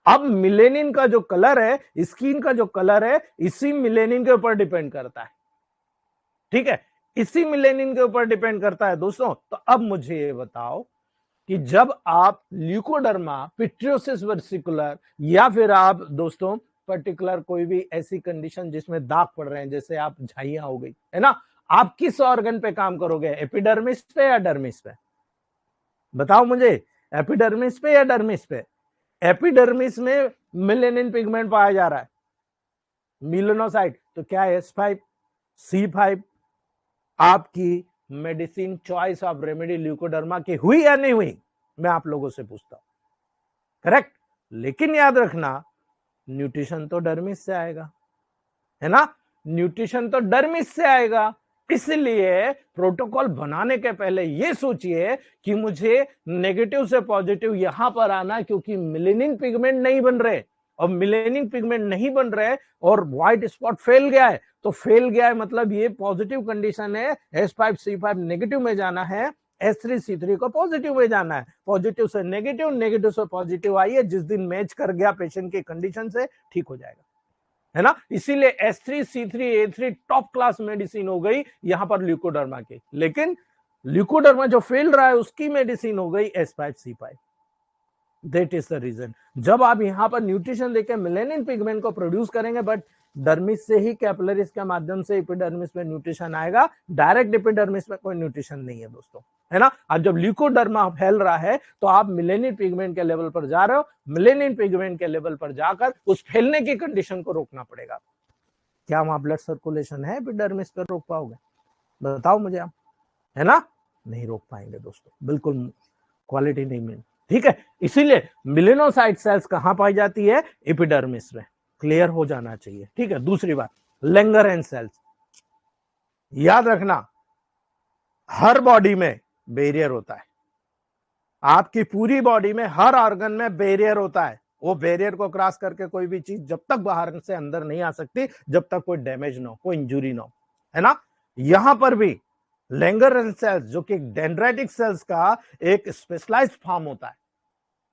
[SPEAKER 1] अब मिलेनिन का जो कलर है, स्किन का जो कलर है, इसी मिलेनिन के ऊपर डिपेंड करता है, ठीक है, इसी मिलेनिन के ऊपर डिपेंड करता है दोस्तों। तो अब मुझे ये बताओ कि जब आप ल्यूकोडर्मा, पिट्रियोसिस वर्सिकुलर या फिर आप दोस्तों पर्टिकुलर कोई भी ऐसी कंडीशन जिसमें दाग पड़ रहे हैं, जैसे आप झाइयां हो गई, है ना, आप किस ऑर्गन पे काम करोगे, एपिडर्मिस पे या डर्मिस पे, बताओ मुझे, एपिडर्मिस पे या डर्मिस पे। एपिडर्मिस में मेलेनिन पिगमेंट पाया जा रहा है, मिलेनोसाइट, तो क्या S5 C5 आपकी medicine choice of remedy leucoderma की हुई या नहीं हुई, मैं आप लोगों से पूछता हूं, करेक्ट। लेकिन याद रखना न्यूट्रिशन तो डर्मिस से आएगा, है ना, न्यूट्रिशन तो डर्मिस से आएगा। इसलिए प्रोटोकॉल बनाने के पहले यह सोचिए कि मुझे नेगेटिव से पॉजिटिव यहां पर आना, क्योंकि मिलेनिन पिगमेंट नहीं बन रहे, और मिलेनिन पिगमेंट नहीं बन रहे और व्हाइट स्पॉट फैल गया है, तो फैल गया है मतलब ये पॉजिटिव कंडीशन है, S5 C5 नेगेटिव में जाना है, H3C3 को पॉजिटिव में जाना है, पॉजिटिव से नेगेटिव, नेगेटिव से पॉजिटिव आइए, जिस दिन मैच कर गया पेशेंट की कंडीशन से ठीक हो जाएगा, है ना। इसीलिए H3C3A3 टॉप क्लास मेडिसिन हो गई यहां पर ल्यूकोडर्मा की, लेकिन ल्यूकोडर्मा जो फेल रहा है उसकी मेडिसिन हो गई S5C5। That is the reason. जब आप यहां पर न्यूट्रिशन देके मेलेनिन पिगमेंट को प्रोड्यूस करेंगे, बट डर्मिस से ही कैपिलरीज के माध्यम से एपिडर्मिस में न्यूट्रिशन आएगा, डायरेक्ट एपिडर्मिस में कोई न्यूट्रिशन नहीं है दोस्तों, है ना। अब जब ल्यूकोडर्मा फैल रहा है तो आप मेलेनिन पिगमेंट के लेवल पर जा रहे हो, मेलेनिन पिगमेंट के लेवल पर जाकर उस फैलने की कंडीशन को रोकना पड़ेगा। क्या वहां ब्लड सर्कुलेशन है एपिडर्मिस पर, रोक पाओगे? बताओ मुझे आप, है ना। नहीं रोक पाएंगे दोस्तों, बिल्कुल क्वालिटी नहीं मिल, ठीक है। इसीलिए मेलेनोसाइट सेल्स कहां पाई जाती है? एपिडर्मिस में, क्लियर हो जाना चाहिए, ठीक है। दूसरी बात, लैंगरहैंस सेल्स, याद रखना हर बॉडी में बैरियर होता है, आपकी पूरी बॉडी में हर ऑर्गन में बैरियर होता है। वो बैरियर को क्रॉस करके कोई भी चीज जब तक बाहर से अंदर नहीं आ सकती, जब तक कोई डैमेज ना हो, कोई इंजुरी ना हो, है ना। यहां पर भी लैंगरहैंस सेल्स, जो कि डेंड्राइटिक सेल्स का एक स्पेशलाइज्ड फॉर्म होता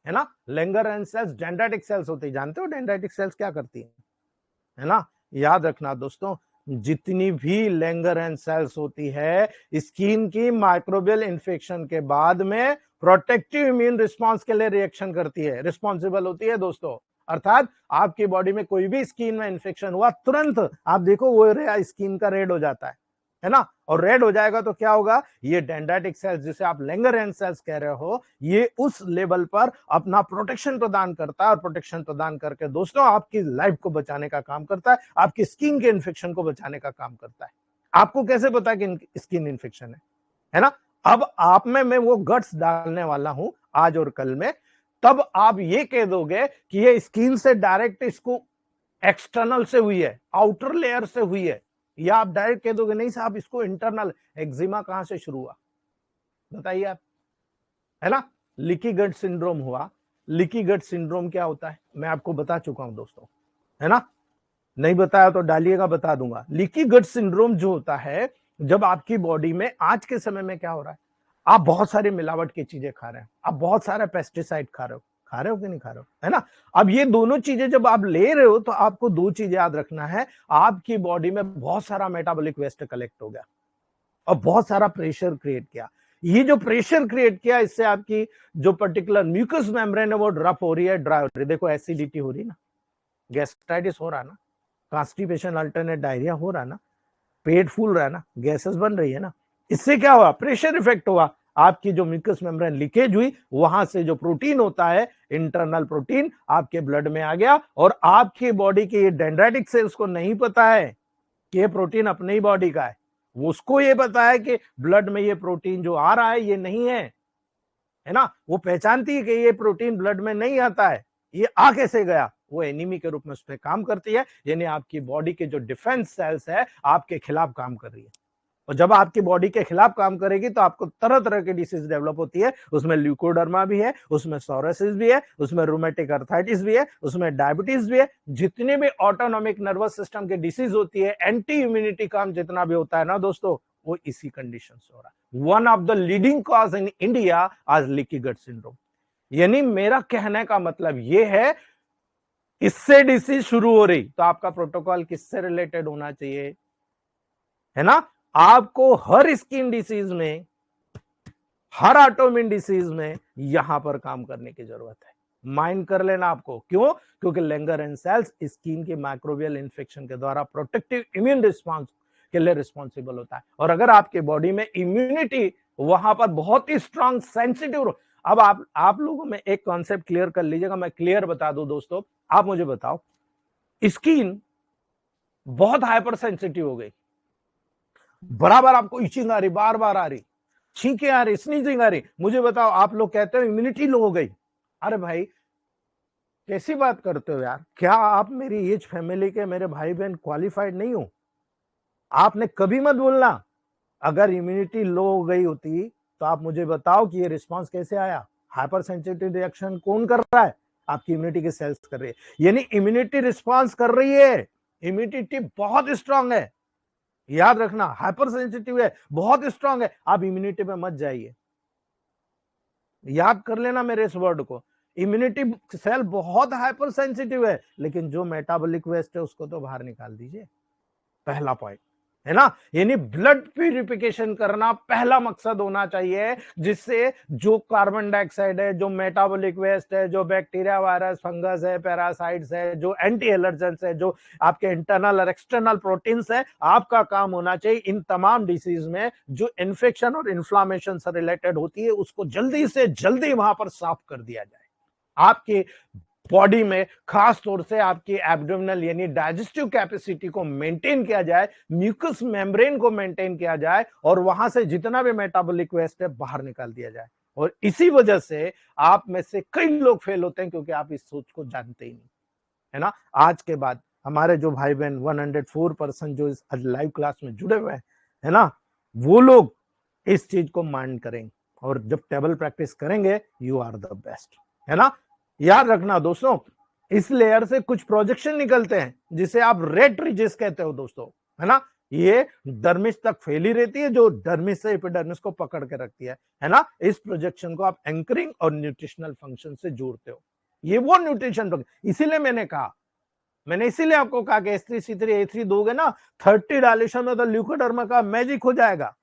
[SPEAKER 1] है ना। लैंगरहैंस सेल्स डेंड्राइटिक सेल्स होती है, जानते हो डेंड्राइटिक सेल्स क्या करती है ना। याद रखना दोस्तों, जितनी भी लैंगरहैंस सेल्स होती है, स्किन की माइक्रोबियल इन्फेक्शन के बाद में प्रोटेक्टिव इम्यून रिस्पांस के लिए रिएक्शन करती है, रिस्पॉन्सिबल होती है दोस्तों। अर्थात आपकी बॉडी में कोई भी स्किन में इन्फेक्शन हुआ, तुरंत आप देखो वो स्किन का रेड हो जाता है ना। और रेड हो जाएगा तो क्या होगा, ये डेंड्राइटिक सेल्स जिसे आप लैंगरहैंस सेल्स कह रहे हो, ये उस लेवल पर अपना प्रोटेक्शन प्रदान करता है, और प्रोटेक्शन प्रदान करके दोस्तों आपकी लाइफ को बचाने का काम करता है, आपकी स्किन के इन्फेक्शन को बचाने का काम करता है। आपको कैसे पता कि स्किन इन्फेक्शन है ना। अब आप में मैं वो गट्स डालने वाला हूं आज और कल में, तब आप ये कह दोगे कि ये स्किन से डायरेक्ट इसको एक्सटर्नल से हुई है, आउटर लेयर से हुई है, या आप डायरेक्ट कह दोगे नहीं साहब इसको इंटरनल, एक्जिमा कहां से शुरू हुआ बताइए आप, है ना। लीकी गट सिंड्रोम हुआ। लीकी गट सिंड्रोम क्या होता है मैं आपको बता चुका हूं दोस्तों, है ना। नहीं बताया तो डालिएगा, बता दूंगा। लीकी गट सिंड्रोम जो होता है, जब आपकी बॉडी में आज के समय में क्या हो रहा है, आप बहुत सारी मिलावट की चीजें खा रहे हैं, आप बहुत सारा पेस्टिसाइड खा रहे हो कि नहीं खा रहे हो, है ना। अब ये दोनों चीजें जब आप ले रहे हो तो आपको दो चीजें याद रखना है, आपकी बॉडी में बहुत सारा मेटाबॉलिक वेस्ट कलेक्ट हो गया और बहुत सारा प्रेशर क्रिएट किया। ये जो प्रेशर क्रिएट किया, इससे आपकी जो पर्टिकुलर म्यूकस मेम्ब्रेन है वो रफ हो रही है, ड्राई हो रही है। देखो एसिडिटी हो रही है ना, गैस्ट्राइटिस हो रहा है ना, कॉन्स्टिपेशन अल्टरनेट डायरिया हो रहा है ना, पेट फूल रहा है ना, गैसेस बन रही है ना। इससे क्या हुआ, प्रेशर इफेक्ट हुआ, आपकी जो म्यूकस मेम्ब्रेन लीकेज हुई, वहां से जो प्रोटीन होता है, इंटरनल प्रोटीन आपके ब्लड में आ गया। और आपकी बॉडी के ये डेंड्राइटिक सेल्स को नहीं पता है कि ये प्रोटीन अपने ही बॉडी का है, उसको ये पता है कि ब्लड में ये प्रोटीन जो आ रहा है ये नहीं है ना। वो पहचानती है कि ये प्रोटीन ब्लड में नहीं आता है, ये आ कैसे गया, वो एनीमी के रूप में उस पर काम करती है, यानी आपकी बॉडी के जो डिफेंस सेल्स है आपके खिलाफ काम कर रही है। और जब आपकी बॉडी के खिलाफ काम करेगी तो आपको तरह तरह की डिसीज डेवलप होती है, उसमें ल्यूकोडर्मा भी है, उसमें सोरोसिस भी है, उसमें रूमेटिक अर्थराइटिस भी है, उसमें डायबिटीज भी है। जितने भी ऑटोनॉमिक नर्वस सिस्टम की डिसीज होती है, एंटी इम्यूनिटी काम जितना भी होता है ना दोस्तों, वो इसी कंडीशन से हो रहा है। One of the leading cause in India आज लीकी गट सिंड्रोम। यानी मेरा कहने का मतलब ये है, इससे डिसीज शुरू हो रही तो आपका प्रोटोकॉल किससे रिलेटेड होना चाहिए, है ना। आपको हर स्किन डिसीज में, हर ऑटोइम्यून डिसीज में यहां पर काम करने की जरूरत है। माइंड कर लेना आपको, क्यों? क्योंकि लैंगरहैंस सेल्स स्किन की माइक्रोबियल इन्फेक्शन के द्वारा प्रोटेक्टिव इम्यून रिस्पॉन्स के लिए रिस्पॉन्सिबल होता है। और अगर आपके बॉडी में इम्यूनिटी वहां पर बहुत ही स्ट्रांग सेंसिटिव, अब आप लोगों में एक कॉन्सेप्ट क्लियर कर लीजिएगा, मैं क्लियर बता दूं दोस्तों। आप मुझे बताओ, स्किन बहुत हाइपर सेंसिटिव हो गई, बराबर आपको इचिंग आ रही, बार बार आ रही, छींके आ रही, स्नीजिंग आ रही, मुझे बताओ, आप लोग कहते हो इम्यूनिटी लो हो गई। अरे भाई कैसी बात करते हो यार, क्या आप मेरी एज फैमिली के मेरे भाई बहन क्वालिफाइड नहीं हो? आपने कभी मत बोलना अगर इम्यूनिटी लो हो गई होती तो आप मुझे बताओ कि ये रिस्पांस कैसे आया। हाइपर सेंसिटिव रिएक्शन कौन कर रहा है? आपकी इम्यूनिटी के सेल्स कर रही है, यानी इम्यूनिटी रिस्पांस कर रही है, इम्यूनिटी बहुत स्ट्रांग है। याद रखना, हाइपर सेंसिटिव है, बहुत स्ट्रांग है, आप इम्यूनिटी पे मत जाइए, याद कर लेना मेरे इस वर्ड को। इम्यूनिटी सेल बहुत हाइपर सेंसिटिव है, लेकिन जो मेटाबॉलिक वेस्ट है उसको तो बाहर निकाल दीजिए, पहला पॉइंट है ना। यानी ब्लड प्यूरिफिकेशन करना पहला मकसद होना चाहिए, जिससे जो कार्बन डाइऑक्साइड है, जो मेटाबॉलिक वेस्ट है, जो बैक्टीरिया, वायरस, फंगस है, पैरासाइट्स है, जो एंटी एलर्जेंस है, जो आपके इंटरनल और एक्सटर्नल प्रोटीन्स है, आपका काम होना चाहिए इन तमाम डिसीज में जो इन्फेक्शन और इन्फ्लामेशन से रिलेटेड होती है उसको जल्दी से जल्दी वहां पर साफ कर दिया जाए। आपके बॉडी में खास तौर से आपकी एब्डोमिनल यानी डाइजेस्टिव कैपेसिटी को मेंटेन किया जाए, म्यूकस मेम्ब्रेन को मेंटेन किया जाए, और वहां से जितना भी मेटाबॉलिक वेस्ट है बाहर निकाल दिया जाए। और इसी वजह से आप में से कई लोग फेल होते हैं, क्योंकि आप इस सोच को जानते ही नहीं, है ना। आज के बाद हमारे जो भाई बहन 104% जो इस लाइव क्लास में जुड़े हुए हैं, है ना, वो लोग इस चीज को माइंड करेंगे, और जब टेबल प्रैक्टिस करेंगे यू आर द बेस्ट, है ना। याद रखना दोस्तों, इस लेयर से कुछ प्रोजेक्शन निकलते हैं जिसे आप रेड रिजेस कहते हो दोस्तों, है ना। ये डर्मिस तक फैली रहती है, जो डर्मिस से एपिडर्मिस को पकड़ के रखती है ना। इस प्रोजेक्शन को आप एंकरिंग और न्यूट्रिशनल फंक्शन से जोड़ते हो। ये वो न्यूट्रिशन, इसीलिए मैंने इसीलिए आपको कहा कि H3C3A3 दोगे ना, 30 डायल्यूशन में तो ल्यूकोडर्मा का मैजिक हो जाएगा,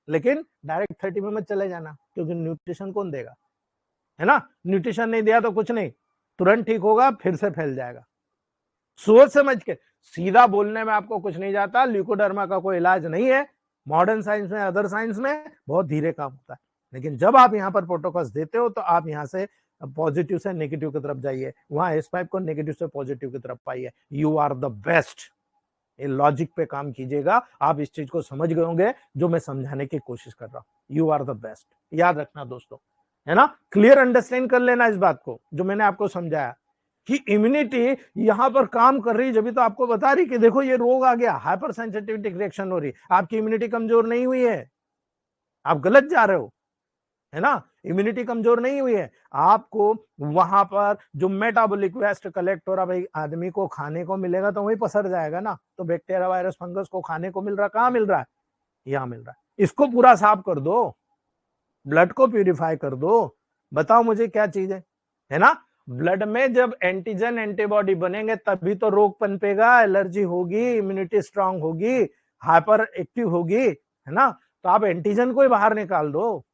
[SPEAKER 1] लेकिन डायरेक्ट 30 में मत चले जाना, क्योंकि न्यूट्रिशन कौन देगा, है ना। न्यूट्रिशन नहीं दिया तो कुछ नहीं, तुरंत ठीक होगा फिर से फैल जाएगा। सोच समझ के, सीधा बोलने में आपको कुछ नहीं जाता, ल्यूकोडर्मा का कोई इलाज नहीं है। मॉडर्न साइंस में, अदर साइंस में बहुत धीरे काम होता है, लेकिन जब आप यहाँ पर प्रोटोकॉल्स देते हो तो आप यहाँ से पॉजिटिव से नेगेटिव की तरफ जाइए, वहां S5 को नेगेटिव से पॉजिटिव की तरफ पाइए। You are the best. ये लॉजिक पे काम कीजिएगा, आप इस चीज को समझ गए होंगे जो मैं समझाने की कोशिश कर रहा हूं। यू आर द बेस्ट, याद रखना दोस्तों, है ना। क्लियर अंडरस्टैंड कर लेना इस बात को जो मैंने आपको समझाया, कि इम्यूनिटी यहां पर काम कर रही है, जब तो आपको बता रही कि देखो ये रोग आ गया, हाइपर सेंसिटिविटी रिएक्शन हो रही, आपकी इम्यूनिटी कमजोर नहीं हुई है, आप गलत जा रहे हो, है ना। इम्यूनिटी कमजोर नहीं हुई है, आपको वहां पर जो मेटाबॉलिक वेस्ट कलेक्ट हो रहा, भाई आदमी को खाने को मिलेगा तो वही पसर जाएगा ना, तो बैक्टीरिया, वायरस, फंगस को खाने को मिल रहा, कहां मिल रहा है, यहां मिल रहा है। इसको पूरा साफ कर दो, ब्लड को प्यूरिफाई कर दो, बताओ मुझे क्या चीज है ना। ब्लड में जब एंटीजन एंटीबॉडी बनेंगे तभी तो रोग पनपेगा, एलर्जी होगी, इम्यूनिटी स्ट्रांग होगी, हाइपर एक्टिव होगी, है ना। तो आप एंटीजन को ही बाहर निकाल दो,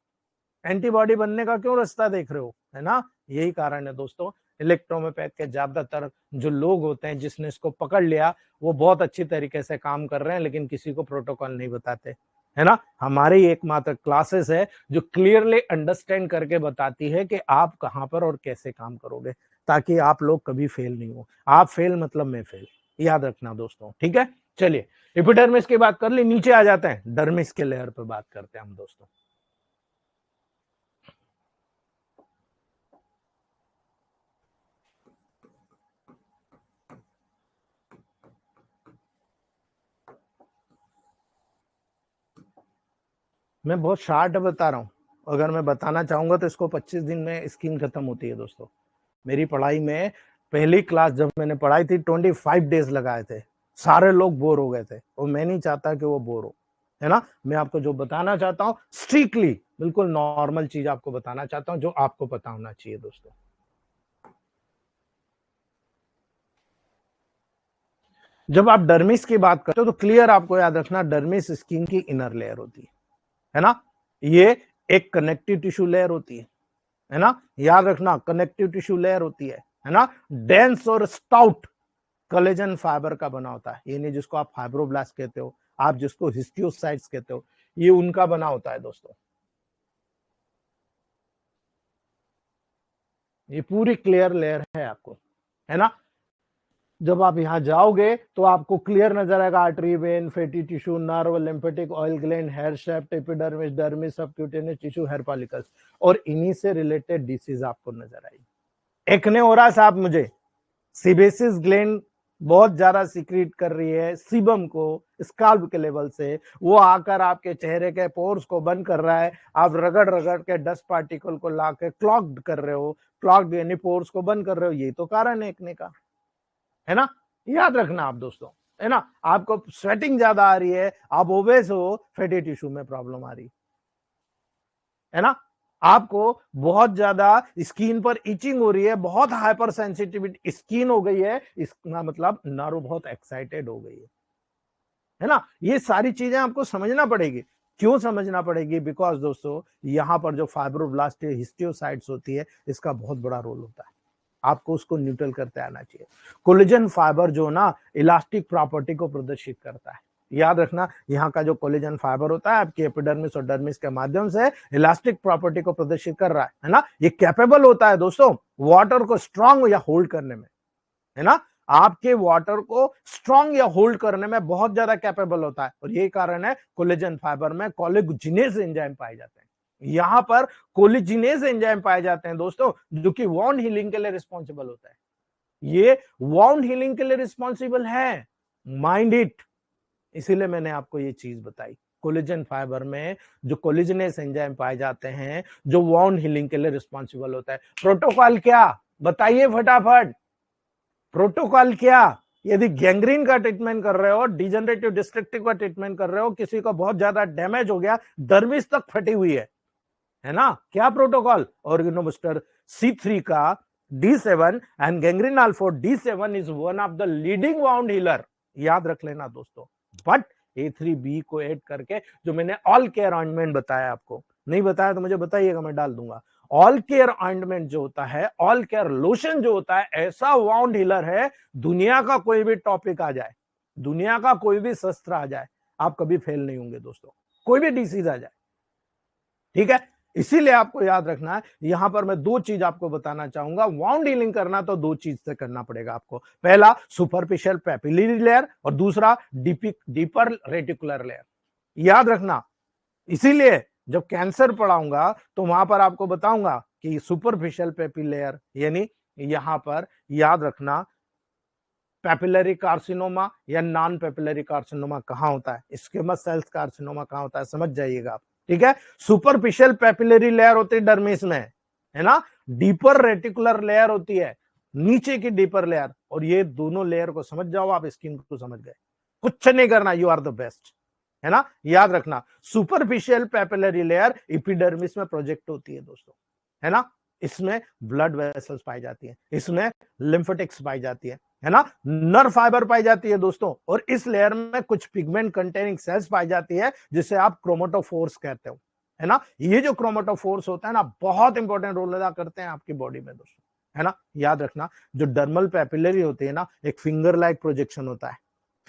[SPEAKER 1] एंटीबॉडी बनने का क्यों रास्ता देख रहे हो, है ना। यही कारण है दोस्तों, इलेक्ट्रोमोपैथ के ज्यादातर जो लोग होते हैं जिसने इसको पकड़ लिया, वो बहुत अच्छी तरीके से काम कर रहे हैं, लेकिन किसी को प्रोटोकॉल नहीं बताते, है ना। हमारी एकमात्र क्लासेस है जो क्लियरली अंडरस्टैंड करके बताती है कि आप कहां पर और कैसे काम करोगे, ताकि आप लोग कभी फेल नहीं हो। आप फेल मतलब मैं फेल, याद रखना दोस्तों, ठीक है। चलिए, एपिडर्मिस की बात कर ली, नीचे आ जाते हैं, डर्मिस के लेयर पर बात करते हैं हम दोस्तों। मैं बहुत शार्ट बता रहा हूँ, अगर मैं बताना चाहूंगा तो इसको 25 दिन में स्कीम खत्म होती है दोस्तों। मेरी पढ़ाई में पहली क्लास जब मैंने पढ़ाई थी 25 डेज लगाए थे, सारे लोग बोर हो गए थे, और मैं नहीं चाहता कि वो बोर हो, है ना। मैं आपको जो बताना चाहता हूँ स्ट्रिक्टली बिल्कुल नॉर्मल चीज आपको बताना चाहता हूँ, जो आपको पता होना चाहिए दोस्तों। जब आप डर्मिस की बात करते हो तो क्लियर आपको याद रखना, डर्मिस स्किन की इनर लेयर होती है ना। ये एक कनेक्टिव टिश्यू लेयर होती है ना। याद रखना, कनेक्टिव टिश्यू लेयर होती है ना। डेंस और स्टाउट कोलेजन फाइबर का बना होता है, यानी जिसको आप फाइब्रोब्लास्ट कहते हो, आप जिसको हिस्टियोसाइट्स कहते हो, ये उनका बना होता है दोस्तों। ये पूरी क्लियर लेयर है आपको, है ना। जब आप यहां जाओगे तो आपको क्लियर नजर आएगा, artery, vein, fatty tissue, nerve, lymphatic, oil gland, hair shaft, epidermis, dermis, subcutaneous tissue, hair follicles, और इन्हीं से रिलेटेड डिसीज आपको नजर आएगी। एक्ने हो रहा है साहब मुझे, सीबेसिस ग्लैंड बहुत ज्यादा सिक्रीट कर रही है सीबम को स्काल्प के लेवल से, वो आकर आपके चेहरे के पोर्स को बंद कर रहा है, आप रगड़ रगड़ के डस्ट पार्टिकल को लाकर क्लॉग्ड कर रहे हो, क्लॉग्ड यानी पोर्स को बंद कर रहे हो, यही तो कारण है एक्ने का, है ना। याद रखना आप दोस्तों, है ना। आपको स्वेटिंग ज्यादा आ रही है, आप ओबेस हो, फैटी टिश्यू में प्रॉब्लम आ रही है ना। आपको बहुत ज्यादा स्किन पर इचिंग हो रही है, बहुत हाइपर सेंसिटिविटी स्किन हो गई है, इसका मतलब नर्व बहुत एक्साइटेड हो गई है ना। ये सारी चीजें आपको समझना पड़ेगी। क्यों समझना पड़ेगी? बिकॉज दोस्तों यहां पर जो फाइब्रोब्लास्ट हिस्टियोसाइट्स होती है, इसका बहुत बड़ा रोल होता है। आपको उसको न्यूट्रल करते आना चाहिए। कोलेजन फाइबर जो ना इलास्टिक प्रॉपर्टी को प्रदर्शित करता है। याद रखना, यहाँ का जो कोलेजन फाइबर होता है आपके एपिडर्मिस और डर्मिस के माध्यम से इलास्टिक प्रॉपर्टी को प्रदर्शित कर रहा है ना। ये कैपेबल होता है दोस्तों वाटर को स्ट्रांग या होल्ड करने में, है ना। आपके वाटर को स्ट्रांग या होल्ड करने में बहुत ज्यादा कैपेबल होता है, और यही कारण है कोलेजन फाइबर में कोलेजिनेज एंजाइम पाए जाते हैं। यहां पर कोलेजिनेज एंजाइम पाए जाते हैं दोस्तों, जो कि वाउंड हीलिंग के लिए रिस्पॉन्सिबल होता है। ये वाउंड हीलिंग के लिए रिस्पॉन्सिबल है, माइंड इट। इसीलिए मैंने आपको ये चीज बताई। कोलेजन फाइबर में जो कोलेजिनेस एंजाइम पाए जाते हैं, जो वाउंड हीलिंग के लिए रिस्पॉन्सिबल होता है। प्रोटोकॉल क्या बताइए फटाफट? प्रोटोकॉल क्या? यदि गैंग्रीन का ट्रीटमेंट कर रहे हो, डिजेनरेटिव डिस्ट्रक्टिव का ट्रीटमेंट कर रहे हो, किसी को बहुत ज्यादा डैमेज हो गया, डर्मिस तक फटी हुई है ना, क्या प्रोटोकॉल? ऑर्गेनोबूस्टर C3 का D7 एंड गैंग्रीनल 4 D7 is one of the leading wound healer. याद रख लेना दोस्तों। बट A3B को ऐड करके, जो मैंने ऑल केयर ऑइंटमेंट बताया, आपको नहीं बताया तो मुझे बताइएगा, मैं डाल दूंगा। ऑल केयर ऑइंटमेंट जो होता है, ऑल केयर लोशन जो होता है, ऐसा वाउंड हीलर है, दुनिया का कोई भी टॉपिक आ जाए, दुनिया का कोई भी शस्त्र आ जाए, आप कभी फेल नहीं होंगे दोस्तों। कोई भी डिसीज आ जाए, ठीक है। इसीलिए आपको याद रखना है, यहां पर मैं दो चीज आपको बताना चाहूंगा। वाउंड हीलिंग करना तो दो चीज से करना पड़ेगा आपको। पहला सुपरफिशियल पेपिलरी लेयर, और दूसरा डीपर रेटिकुलर लेयर। याद रखना। इसीलिए जब कैंसर पढ़ाऊंगा तो वहां पर आपको बताऊंगा कि सुपरफिशियल पेपिलरी लेयर, यानी यहां पर याद रखना पेपिलरी कार्सिनोमा या नॉन पेपिलरी कार्सिनोमा कहां होता है, स्क्वेमस सेल्स कार्सिनोमा कहां होता है, समझ जाइएगा आप, ठीक है। सुपरफिशियल पेपिलरी लेयर होती है डर्मिस में, है ना। डीपर रेटिकुलर लेयर होती है नीचे की डीपर लेयर, और ये दोनों लेयर को समझ जाओ आप, स्किन को समझ गए, कुछ नहीं करना, यू आर द बेस्ट, है ना। याद रखना, सुपरफिशियल पेपिलरी लेयर एपिडर्मिस में प्रोजेक्ट होती है दोस्तों, है ना। इसमें ब्लड वेसल्स पाई जाती है, इसमें लिम्फेटिक्स पाई जाती है ना, नर्व फाइबर पाई जाती है दोस्तों, और इस लेयर में कुछ पिगमेंट कंटेनिंग सेल्स पाई जाती है, जिसे आप क्रोमेटोफोर्स कहते हो, है ना। ये जो क्रोमेटोफोर्स होता है ना, बहुत इंपॉर्टेंट रोल अदा करते हैं आपकी बॉडी में दोस्तों, है ना। याद रखना, जो डर्मल पेपिलरी होती है ना, एक फिंगर लाइक प्रोजेक्शन होता है,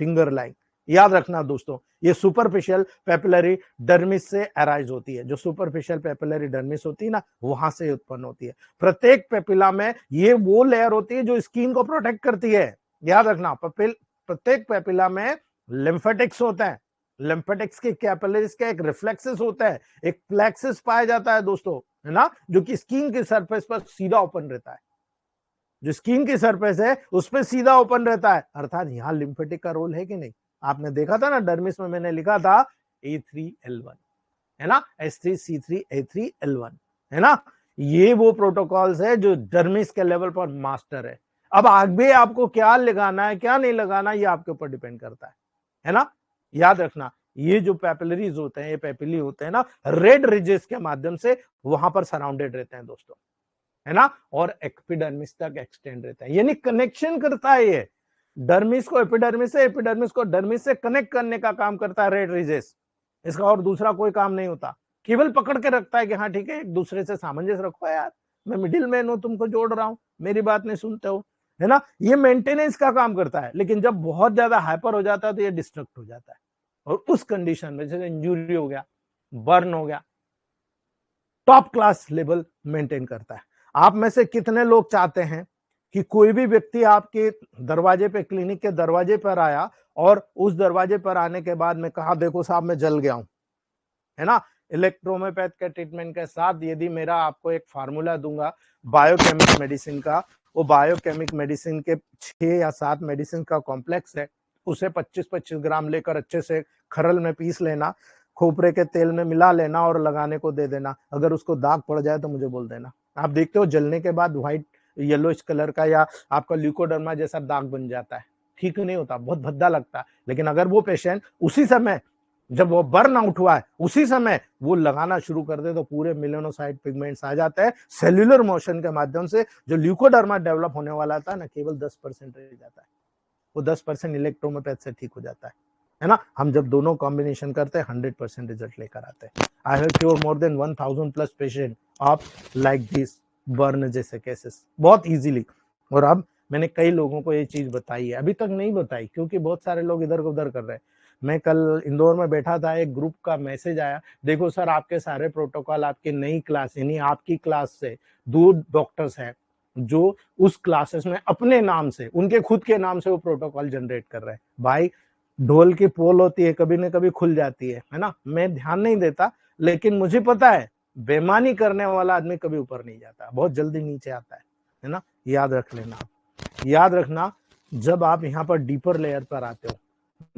[SPEAKER 1] फिंगर लाइक। याद रखना दोस्तों, ये सुपरफिशियल पेपिलरी डर्मिस से अराइज होती है। जो सुपरफिशियल पेपिलरी डर्मिस होती है ना, वहां से उत्पन्न होती है। प्रत्येक पेपिला में ये वो लेयर होती है जो स्किन को प्रोटेक्ट करती है। याद रखना, प्रत्येक पेपिला में लिम्फेटिक्स होते हैं, लिम्फेटिक्स के कैपिलरीज का एक रिफ्लेक्सेस होता है, एक प्लेक्सिस पाया जाता है दोस्तों, है ना, जो कि स्किन की सरफेस पर सीधा ओपन रहता है। जो स्किन की सरफेस है उस पर सीधा ओपन रहता है, अर्थात यहां लिम्फेटिक का रोल है कि नहीं। आपने देखा था ना, डर्मिस में मैंने लिखा था A3L1, है ना, H3C3A3L1, है ना। ये वो प्रोटोकॉल्स है जो डर्मिस के लेवल पर मास्टर है। अब आगे आपको क्या लगाना है, क्या नहीं लगाना, ये आपके ऊपर डिपेंड करता है ना। याद रखना, ये जो पेपिलरीज होते हैं, ये पेपिली होते हैं ना, रेड रिजेस के माध्यम से वहां पर सराउंडेड रहते हैं दोस्तों, है ना, और एपिडर्मिस तक एक्सटेंड रहता है, यानी कनेक्शन करता है ये। डर्मिस को एपिडर्मिस से, एपिडर्मिस को डर्मिस से कनेक्ट करने का काम करता है रेड रिजेस। इसका और दूसरा कोई काम नहीं होता, केवल पकड़ के रखता है कि हाँ ठीक है, एक दूसरे से सामंजस्य रखो यार, मैं मिडिल मैन हूं, तुमको जोड़ रहा हूं, मेरी बात नहीं सुनते हो, है ना। ये मेंटेनेंस का काम करता है, लेकिन जब बहुत ज्यादा हाइपर हो जाता है तो ये डिस्ट्रक्ट हो जाता है, और उस कंडीशन में जैसे इंजुरी हो गया, बर्न हो गया, टॉप क्लास लेवल मेंटेन करता है। आप में से कितने लोग चाहते हैं कि कोई भी व्यक्ति आपके दरवाजे पे, क्लिनिक के दरवाजे पर आया, और उस दरवाजे पर आने के बाद में कहा, देखो साहब मैं जल गया हूं, है ना। इलेक्ट्रोमोपैथ के ट्रीटमेंट के साथ यदि मेरा आपको एक फार्मूला दूंगा बायोकेमिक मेडिसिन का, वो बायोकेमिक मेडिसिन के 6 या 7 मेडिसिन का कॉम्प्लेक्स है, उसे 25-25 ग्राम लेकर अच्छे से खरल में पीस लेना, खोपरे के तेल में मिला लेना और लगाने को दे देना। अगर उसको दाग पड़ जाए तो मुझे बोल देना। आप देखते हो जलने के बाद व्हाइट येलोइश कलर का या आपका ल्यूकोडर्मा जैसा दाग बन जाता है, ठीक नहीं होता, बहुत भद्दा लगता है। लेकिन अगर वो पेशेंट उसी समय जब वो बर्न आउट हुआ है उसी समय वो लगाना शुरू कर दे तो पूरे मेलानोसाइट पिगमेंट्स आ जाते हैं। सेल्यूलर मोशन के माध्यम से जो ल्यूकोडर्मा डेवलप होने वाला था ना, केवल 10% रह जाता है। वो 10% इलेक्ट्रोमोपैथ से ठीक हो जाता है ना। हम जब दोनों कॉम्बिनेशन करते हैं 100% रिजल्ट लेकर आते हैं। I have cure more than 1000+ patient of like this burn जैसे केसेस बहुत इजीली। और अब मैंने कई लोगों को ये चीज बताई है, अभी तक नहीं बताई क्योंकि बहुत सारे लोग इधर उधर कर रहे हैं। मैं कल इंदौर में बैठा था, एक ग्रुप का मैसेज आया, देखो सर आपके सारे प्रोटोकॉल आपकी नई क्लास यानी आपकी क्लास से 2 डॉक्टर्स हैं जो उस क्लासेस में अपने नाम से, उनके खुद के नाम से वो प्रोटोकॉल जनरेट कर रहे हैं। भाई ढोल की पोल होती है, कभी न कभी खुल जाती है ना। मैं ध्यान नहीं देता, लेकिन मुझे पता है बेईमानी करने वाला आदमी कभी ऊपर नहीं जाता, बहुत जल्दी नीचे आता है ना। याद रख लेना, याद रखना जब आप यहाँ पर डीपर लेयर पर आते हो,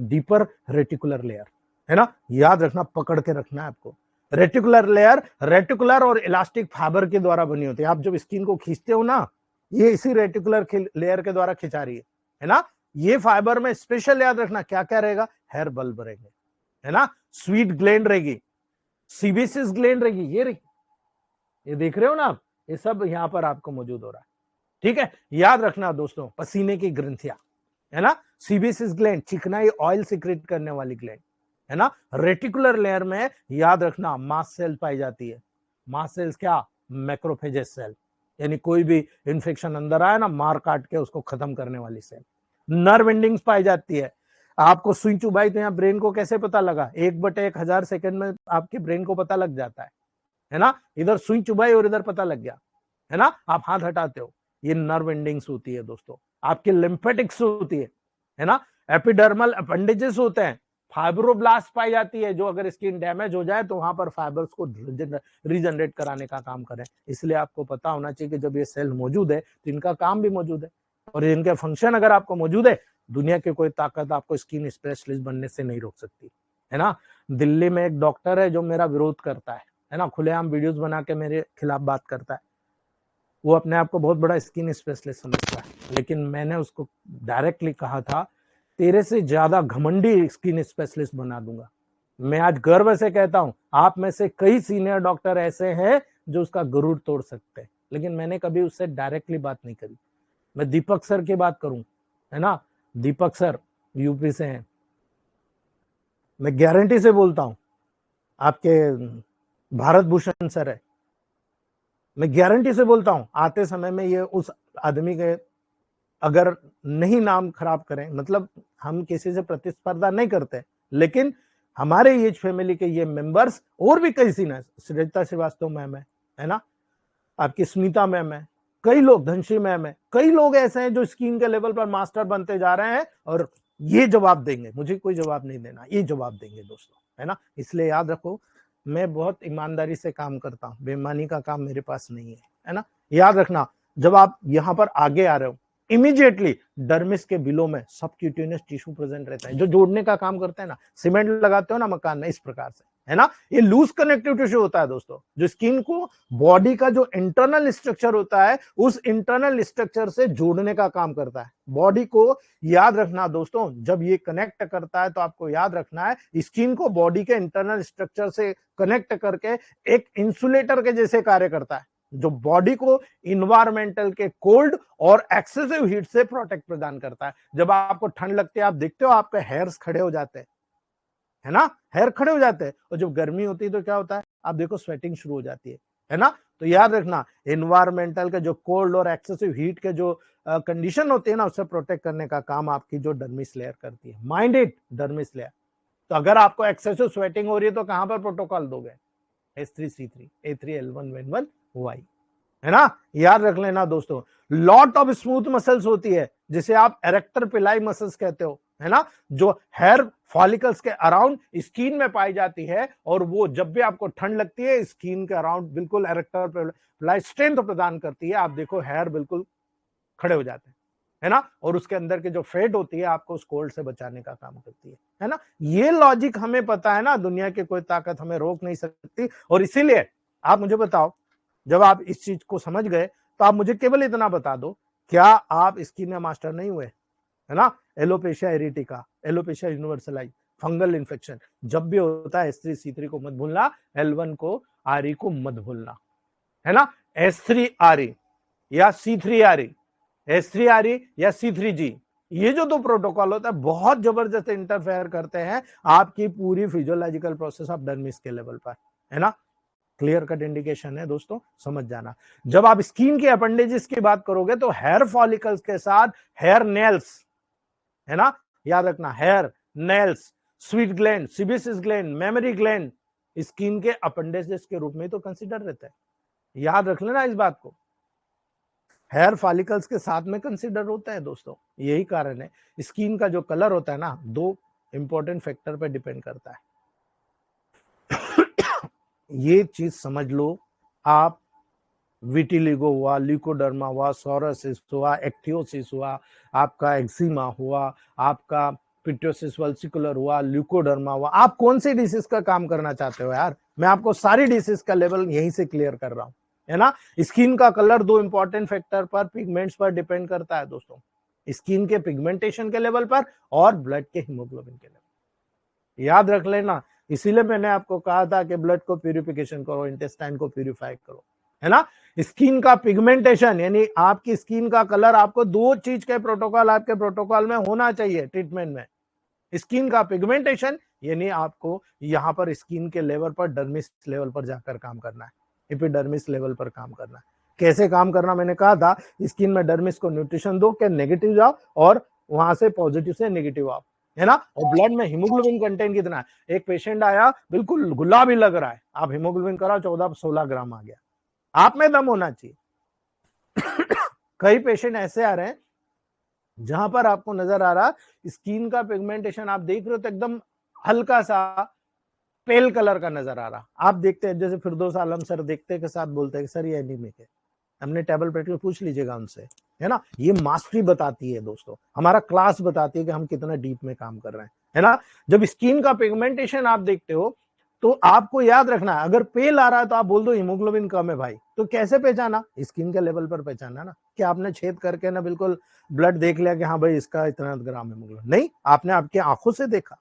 [SPEAKER 1] डीपर रेटिकुलर लेयर है ना, याद रखना, पकड़ के रखना है आपको। रेटिकुलर लेयर रेटिकुलर और इलास्टिक फाइबर के द्वारा बनी होती है। आप जब स्किन को खींचते हो ना, ये इसी रेटिकुलर लेयर के द्वारा खिंचा रही है ना। ये फाइबर में स्पेशल याद रखना क्या क्या रहेगा, हेयर बल्ब रहेंगे है ना, स्वीट ग्लैंड रहेगी, सीबेसियस ग्लैंड रहेगी, ये रही, ये देख रहे हो ना आप, ये सब यहां पर आपको मौजूद हो रहा है। ठीक है, याद रखना दोस्तों, पसीने की ग्रंथियां है ना, सीबेसियस ग्लैंड चिकनाई ऑयल सिक्रेट करने वाली ग्लैंड है ना। रेटिकुलर लेयर में याद रखना मास्ट सेल पाई जाती है। मास्ट सेल्स क्या, मैक्रोफेजेस सेल, यानी कोई भी इंफेक्शन अंदर आया ना, मार काट के उसको खत्म करने वाली सेल। नर्व एंडिंग्स पाई जाती है। आपको सुई चुभाई तो यहाँ ब्रेन को कैसे पता लगा, 1/1000 सेकंड में आपके ब्रेन को पता लग जाता है ना। इधर सुई चुभाई और इधर पता लग गया है ना, आप हाथ हटाते हो, ये नर्व एंडिंग्स होती है दोस्तों। आपकी लिम्फेटिक्स होती है ना, एपिडर्मल अपेंडेजेस होते हैं, फाइब्रोब्लास्ट पाई जाती है जो अगर स्किन डैमेज हो जाए तो वहां पर फाइबर्स को रीजनरेट कराने का काम करें। इसलिए आपको पता होना चाहिए कि जब ये सेल मौजूद है तो इनका काम भी मौजूद है, और इनके फंक्शन अगर आपको मौजूद है, दुनिया की कोई ताकत आपको स्किन स्पेशलिस्ट बनने से नहीं रोक सकती है ना। दिल्ली में एक डॉक्टर है जो मेरा विरोध करता है ना, खुलेआम वीडियोस बना के मेरे खिलाफ बात करता है। वो अपने आप को बहुत बड़ा स्किन स्पेशलिस्ट समझता है, लेकिन मैंने उसको डायरेक्टली कहा था, तेरे से ज्यादा घमंडी स्किन स्पेशलिस्ट बना दूंगा। मैं आज गर्व से कहता हूं, आप में से कई सीनियर डॉक्टर ऐसे हैं जो उसका गरुड़ तोड़ सकते हैं, लेकिन मैंने कभी उससे डायरेक्टली बात नहीं करी। मैं दीपक सर की बात करूं है ना, दीपक सर यूपी से हैं, मैं गारंटी से बोलता हूं, आपके भारत भूषण सर है, मैं गारंटी से बोलता हूं, आते समय में ये उस आदमी के अगर नहीं नाम खराब करें, मतलब हम किसी से प्रतिस्पर्धा नहीं करते, लेकिन हमारे एज फैमिली के ये मेंबर्स और भी कई सीनियर, श्रेता श्रीवास्तव मैम है ना, आपकी स्मिता मैम है, कई लोग, धनश्री मैम है, कई लोग ऐसे हैं जो स्किन के लेवल पर मास्टर बनते जा रहे हैं, और ये जवाब देंगे, मुझे कोई जवाब नहीं देना, ये जवाब देंगे दोस्तों है ना। इसलिए याद रखो, मैं बहुत ईमानदारी से काम करता हूं, बेईमानी का काम मेरे पास नहीं है ना। याद रखना, जब आप यहां पर आगे आ रहे हो, इमीडिएटली डर्मिस के बिलो में सबक्यूटेनियस टिश्यू प्रेजेंट रहता है जो जोड़ने का काम करता है ना, सीमेंट लगाते हो ना मकान में, इस प्रकार से है ना। ये लूज कनेक्टिव टिश्यू होता है दोस्तों, जो स्किन को बॉडी का जो इंटरनल स्ट्रक्चर होता है उस इंटरनल स्ट्रक्चर से जोड़ने का काम करता है बॉडी को। याद रखना दोस्तों, जब ये कनेक्ट करता है तो आपको याद रखना है, स्किन को बॉडी के इंटरनल स्ट्रक्चर से कनेक्ट करके एक इंसुलेटर के जैसे कार्य करता है, जो बॉडी को इन्वायरमेंटल के कोल्ड और एक्सेसिव हीट से प्रोटेक्ट प्रदान करता है। जब आपको ठंड लगती है, आप देखते हो आपके हेयर्स खड़े हो जाते हैं है ना, हेयर खड़े हो जाते हैं, और जब गर्मी होती है तो क्या होता है, आप देखो स्वेटिंग शुरू हो जाती है ना। तो याद रखना, इन्वायरमेंटल के जो कोल्ड और एक्सेसिव हीट के जो कंडीशन होती है ना, उससे प्रोटेक्ट करने का काम आपकी जो डर्मिस लेयर करती है, माइंड इट, डर्मिस लेयर। तो अगर आपको एक्सेसिव स्वेटिंग हो रही है तो कहां पर प्रोटोकॉल दोगे, H3C3 A3L1N1Y है ना। याद रख लेना दोस्तों, लॉट ऑफ स्मूथ मसल्स होती है जिसे आप एरेक्टर पिलाई मसल्स कहते हो है ना, जो हेयर फॉलिकल्स के अराउंड स्किन में पाई जाती है, और वो जब भी आपको ठंड लगती है स्किन के अराउंड बिल्कुल एरेक्टर पिलाई स्ट्रेंथ प्रदान करती है। आप देखो हेयर बिल्कुल खड़े हो जाते हैं है ना, और उसके अंदर की जो फेट होती है आपको उस कोल्ड से बचाने का काम करती है ना। ये लॉजिक हमें पता है ना, दुनिया की कोई ताकत हमें रोक नहीं सकती। और इसीलिए आप मुझे बताओ, जब आप इस चीज को समझ गए तो आप मुझे केवल इतना बता दो, क्या आप स्किन में मास्टर नहीं हुए है ना, एलोपेशिया एरिटिका, एलोपेशिया यूनिवर्सलाई, फंगल इन्फेक्शन जब भी होता है H3C3 को मत भूलना, L1 को RE को मत भूलना, है ना। H3RE या C3RE, H3RE या C3G, ये जो दो प्रोटोकॉल होता है बहुत जबरदस्त इंटरफेयर करते हैं आपकी पूरी फिजियोलॉजिकल प्रोसेस ऑफ डर्मिस के लेवल पर, है ना। क्लियर कट इंडिकेशन है दोस्तों, समझ जाना। जब आप स्किन के अपेंडेजेस की बात करोगे तो हेयर फॉलिकल्स के साथ हेयर नेल्स, है ना, याद रखना, hair nails, sweet gland, sebaceous gland, memory gland skin के अपेंडेजेस के रूप में तो कंसीडर रहता है, याद रख लेना इस बात को। हेयर फॉलिकल्स के साथ में कंसीडर होता है दोस्तों, यही कारण है। स्किन का जो कलर होता है ना, दो इंपॉर्टेंट फैक्टर पर डिपेंड करता है। ये चीज समझ लो आप, विटिलिगो हुआ, ल्यूकोडर्मा हुआ, सोरोसिस हुआ, एक्टियोसिस हुआ, आपका एक्जिमा हुआ, आपका पिटोसिस वल्सिकुलर हुआ, ल्यूकोडर्मा हुआ, आप कौन सी डिसीज का काम करना चाहते हो यार, मैं आपको सारी डिसीज का लेवल यहीं से क्लियर कर रहा हूं, है ना। स्किन का कलर दो इंपॉर्टेंट फैक्टर पर, पिगमेंट्स पर डिपेंड करता है दोस्तों, स्किन के पिगमेंटेशन के लेवल पर और ब्लड के हीमोग्लोबिन के लेवल, याद रख लेना। इसीलिए मैंने आपको कहा था कि ब्लड को प्यूरिफिकेशन करो, इंटेस्टाइन को प्यूरिफाई करो, है ना। स्किन का पिगमेंटेशन यानी आपकी स्किन का कलर, आपको दो चीज के प्रोटोकॉल आपके प्रोटोकॉल में होना चाहिए ट्रीटमेंट में। स्किन का पिगमेंटेशन यानी आपको यहां पर स्किन के लेवल पर, डर्मिस लेवल पर जाकर काम करना है, एपिडर्मिस लेवल पर काम करना है। कैसे काम करना, मैंने कहा था, स्किन में डर्मिस को न्यूट्रिशन दो कि नेगेटिव जाओ और वहां से पॉजिटिव से नेगेटिव आओ, है ना। और ब्लड में हीमोग्लोबिन कंटेंट कितना है, एक पेशेंट आया बिल्कुल गुलाबी लग रहा है, आप हीमोग्लोबिन कराओ 14-16 ग्राम आ गया, आप में दम होना चाहिए। कई पेशेंट ऐसे आ रहे हैं जहां पर आपको नजर आ रहा स्किन का पिगमेंटेशन आप देख रहे हो तो एकदम हल्का सा पेल कलर का नजर आ रहा, आप देखते हैं जैसे फिरदौस आलम सर देखते के साथ बोलते हैं सर ये एनीमिक है, हमने टेबल पे पूछ लीजिएगा उनसे, है ना। ये मास्टरी बताती है दोस्तों, हमारा क्लास बताती है कि हम कितना डीप में काम कर रहे हैं, है ना। जब स्किन का पिगमेंटेशन आप देखते हो तो आपको याद रखना है, अगर पेल आ रहा है तो आप बोल दो हीमोग्लोबिन कम है भाई, तो कैसे पहचाना, स्किन के लेवल पर पहचाना ना, कि आपने छेद करके ना बिल्कुल ब्लड देख लिया कि हाँ भाई इसका इतना ग्राम हीमोग्लोबिन, नहीं, आपने आपकी आंखों से देखा,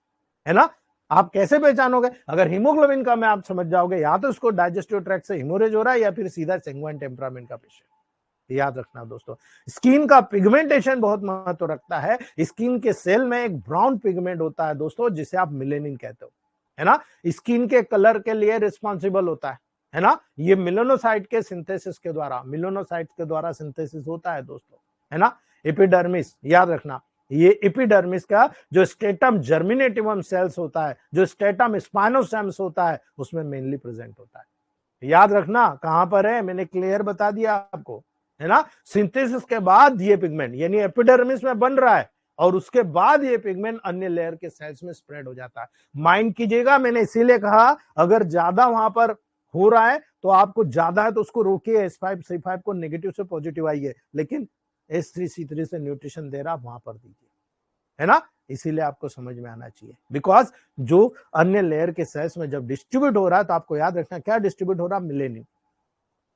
[SPEAKER 1] है ना। आप कैसे पहचानोगे, अगर हीमोग्लोबिन कम है आप समझ जाओगे या तो उसको डाइजेस्टिव ट्रैक्ट से हिमोरेज हो रहा है या फिर सीधा सेंग्वाइन टेम्परामेंट का पेशेंट। याद रखना दोस्तों, स्किन का पिगमेंटेशन बहुत महत्व रखता है। स्किन के सेल में एक ब्राउन पिगमेंट होता है दोस्तों जिसे आप मिलेनिन कहते हो, है ना, स्किन के कलर के लिए रिस्पॉन्सिबल होता है ना। ये मिलेनोसाइट के सिंथेसिस के द्वारा, मिलेनोसाइट के द्वारा सिंथेसिस होता है दोस्तों, है ना। एपिडर्मिस, याद रखना, ये एपिडर्मिस का जो स्टेटम जर्मिनेटिवम सेल्स होता है, जो स्टेटम स्पाइनोसेम्स होता है, उसमें मेनली प्रेजेंट होता है। याद रखना कहां पर है, मैंने क्लियर बता दिया आपको, है ना। सिंथेसिस के बाद ये पिगमेंट यानी एपिडर्मिस में बन रहा है और उसके बाद ये पिगमेंट अन्य लेयर के सेल्स में स्प्रेड हो जाता है। माइंड कीजिएगा, मैंने इसीलिए कहा अगर ज्यादा वहां पर हो रहा है तो आपको ज्यादा है तो उसको रोकिए, S5C5 को नेगेटिव से पॉजिटिव आइए, लेकिन H3C3 से न्यूट्रिशन दे रहा वहां पर दीजिए, है ना। इसीलिए आपको समझ में आना चाहिए, बिकॉज जो अन्य लेयर के सेल्स में जब डिस्ट्रीब्यूट हो रहा है तो आपको याद रखना क्या डिस्ट्रीब्यूट हो रहा है, मिलेनिन।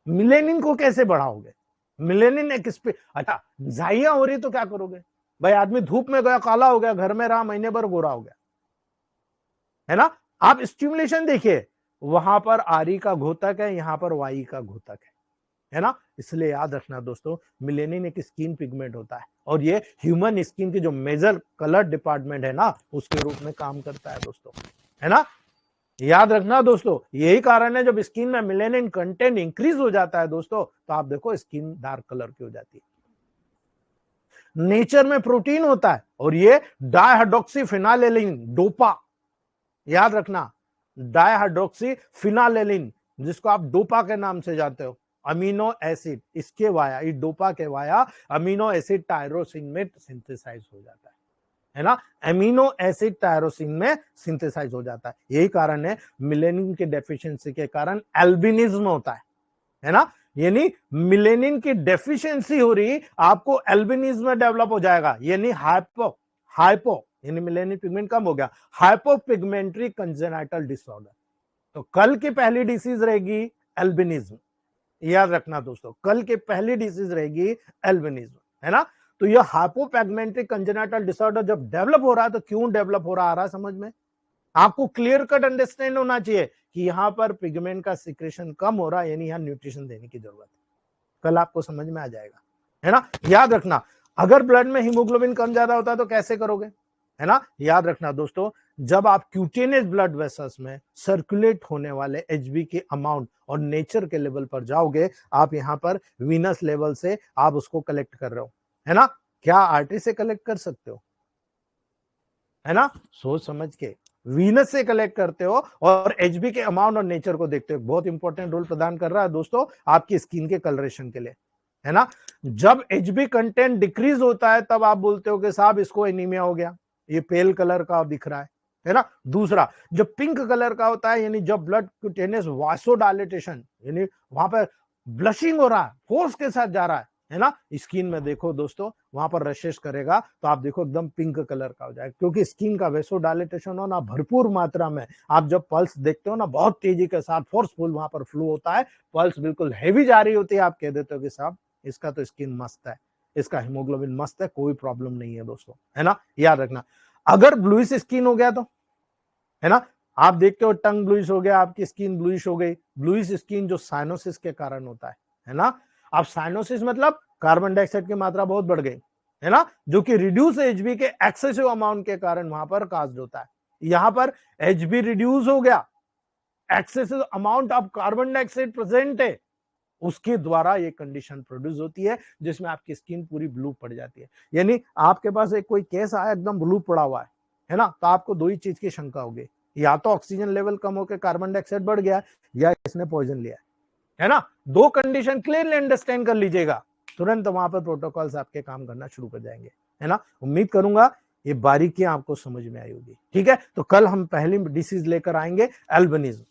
[SPEAKER 1] मिलेनिन को कैसे बढ़ाओगे, मिलेनिन एक अच्छा झाइयां हो रही तो क्या करोगे भाई, आदमी धूप में गया काला हो गया, घर में रहा महीने भर गोरा हो गया, है ना। आप स्टिमुलेशन देखिए, वहां पर आरी का घोतक है, यहां पर वाई का घोतक है ना। इसलिए याद रखना दोस्तों, मिलेनिन एक स्किन पिगमेंट होता है और ये ह्यूमन स्किन की जो मेजर कलर डिपार्टमेंट है ना उसके रूप में काम करता है दोस्तों, है ना। याद रखना दोस्तों, यही कारण है जब स्किन में मिलेनिन कंटेंट इंक्रीज हो जाता है दोस्तों तो आप देखो स्किन डार्क कलर की हो जाती है। नेचर में प्रोटीन होता है और ये डाइहाइड्रोक्सीफिनाइलेलिन डोपा, याद रखना, डाइहाइड्रोक्सीफिनाइलेलिन जिसको आप डोपा के नाम से जानते हो, अमीनो एसिड, इसके वाया, इस डोपा के वाया अमीनो एसिड टायरोसिन में सिंथेसाइज हो जाता है ना। अमीनो एसिड टायरोसिन में सिंथेसाइज हो जाता है, यही कारण है मिलेनिन के डेफिशिएंसी के कारण एल्बिनिज्म होता है ना। यानी मिलेनिन की डेफिशिएंसी हो रही, आपको एल्बिनिज्म डेवलप हो जाएगा, यानी हाइपो यानी मिलेनिन पिगमेंट कम हो गया, हाइपोपिगमेंट्री कंजेनाइटल डिसऑर्डर। तो कल की पहली डिसीज रहेगी एल्बिनिज्म, याद रखना दोस्तों, कल की पहली डिसीज रहेगी एल्बिनिज्म, है ना। तो यह हाइपोपिगमेंट्री कंजेनाइटल डिसऑर्डर जब डेवलप हो रहा है तो क्यों डेवलप हो रहा आ रहा है समझ में, आपको क्लियर कट अंडरस्टैंड होना चाहिए कि यहाँ पर पिगमेंट का सिक्रेशन कम हो रहा है, यानी यहाँ न्यूट्रिशन देने की जरूरत है। कल आपको समझ में आ जाएगा, है ना। याद रखना, अगर ब्लड में हीमोग्लोबिन कम ज्यादा होता है तो कैसे करोगे, है ना। याद रखना दोस्तों, जब आप क्यूटेनियस ब्लड वेसल्स में सर्कुलेट होने वाले एचबी के अमाउंट और नेचर के लेवल पर जाओगे, आप यहां पर वीनस लेवल से आप उसको कलेक्ट कर रहे हो, है ना। क्या आर्टरी से कलेक्ट कर सकते हो, है ना। सोच समझ के वीनस से कलेक्ट करते हो और एचबी के अमाउंट और नेचर को देखते हो। बहुत इंपॉर्टेंट रोल प्रदान कर रहा है दोस्तों आपकी स्किन के कलरेशन के लिए, है ना। जब एचबी कंटेंट डिक्रीज होता है तब आप बोलते हो कि साहब इसको एनीमिया हो गया, ये पेल कलर का दिख रहा है ना। दूसरा, जब पिंक कलर का होता है, यानी जब ब्लड क्यूटेनियस वासोडाइलेटेशन, यानी वहां पर ब्लशिंग हो रहा है, फोर्स के साथ जा रहा है ना। स्किन में देखो दोस्तों, वहां पर रशेस करेगा तो आप देखो एकदम पिंक कलर का हो जाएगा, क्योंकि स्किन का वेसोडाइलेटेशन हो ना भरपूर मात्रा में। आप जब पल्स देखते हो ना, बहुत तेजी के साथ फोर्सफुल वहां पर फ्लो होता है, पल्स बिल्कुल हैवी जा रही होती है, आप कह देते हो कि साहब इसका तो स्किन मस्त है, इसका हीमोग्लोबिन मस्त है, कोई प्रॉब्लम नहीं है दोस्तों, है ना। याद रखना, अगर ब्लूइश स्किन हो गया तो, है ना, आप देखते हो टंग ब्लूइश हो गया, आपकी स्किन ब्लूइश हो गई। ब्लूइश स्किन जो साइनोसिस के कारण होता है ना। अब साइनोसिस मतलब कार्बन डाइऑक्साइड की मात्रा बहुत बढ़ गई, है ना, जो कि रिड्यूस एचबी के एक्सेसिव अमाउंट के कारण वहां पर काज होता है। यहां पर एचबी रिड्यूस हो गया, excessive amount of carbon dioxide present है, उसके द्वारा ये कंडीशन प्रोड्यूस होती है जिसमें आपकी स्किन पूरी ब्लू पड़ जाती है। यानी आपके पास एक कोई केस आया एकदम ब्लू पड़ा हुआ है ना, तो आपको दो ही चीज की शंका होगी, या तो ऑक्सीजन लेवल कम होकर कार्बन डाइऑक्साइड बढ़ गया, या इसने पॉइजन लिया है ना। दो कंडीशन क्लियरली अंडरस्टैंड कर लीजिएगा, तुरंत वहां पर प्रोटोकॉल्स आपके काम करना शुरू कर जाएंगे, है ना। उम्मीद करूंगा ये बारीकियां आपको समझ में आई होगी, ठीक है। तो कल हम पहली डिसीज लेकर आएंगे, एल्बिनिज्म,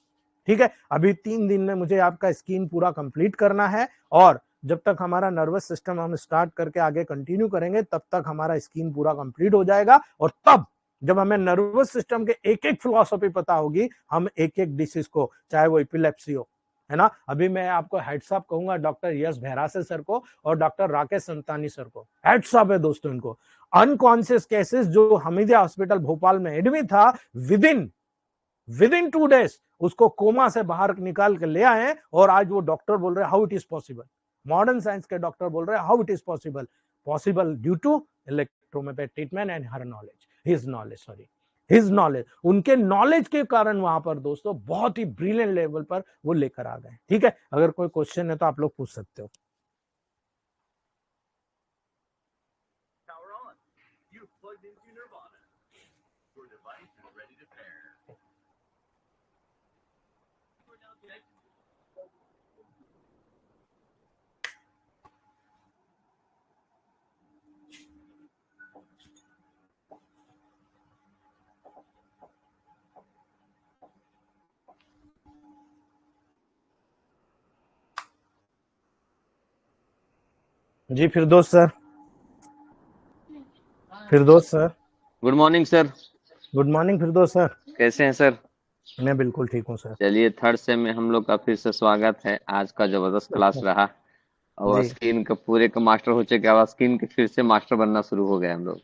[SPEAKER 1] ठीक है। अभी 3 दिन में मुझे आपका स्किन पूरा कंप्लीट करना है, और जब तक हमारा नर्वस सिस्टम हम स्टार्ट करके आगे कंटिन्यू करेंगे तब तक हमारा स्किन पूरा कंप्लीट हो जाएगा। और तब जब हमें नर्वस सिस्टम के एक एक फिलॉसफी पता होगी, हम एक एक डिसीज को, चाहे वो एपिलेप्सी हो, है ना। अभी मैं आपको हेड्सअप कहूंगा डॉक्टर यश भैरासे सर को और डॉक्टर राकेश संतानी सर को, हेड्सअप है दोस्तों इनको। अनकॉन्शियस केसेस जो हमीदिया हॉस्पिटल भोपाल में एडमिट था, विद इन 2 days उसको कोमा से बाहर निकाल के ले आए, और आज वो डॉक्टर बोल रहे हैं how it is possible. Modern science के डॉक्टर बोल रहे हैं how it is possible due to electrohomeopath treatment and her knowledge, his knowledge, उनके नॉलेज के कारण वहां पर दोस्तों बहुत ही ब्रिलियंट लेवल पर वो लेकर आ गए, ठीक है। अगर कोई क्वेश्चन है तो आप लोग पूछ सकते हो। जी Firdaus sir, sir.
[SPEAKER 2] Good morning sir.
[SPEAKER 1] Good morning Firdaus sir.
[SPEAKER 2] कैसे हैं सर?
[SPEAKER 1] मैं बिल्कुल ठीक हूँ सर।
[SPEAKER 2] चलिए, थर्ड सेम में हम लोग का फिर से स्वागत है। आज का जबरदस्त क्लास रहा, और
[SPEAKER 1] जी
[SPEAKER 2] स्किन का पूरे का मास्टर हो चुके, अब स्किन के फिर से मास्टर बनना शुरू हो गए हम लोग।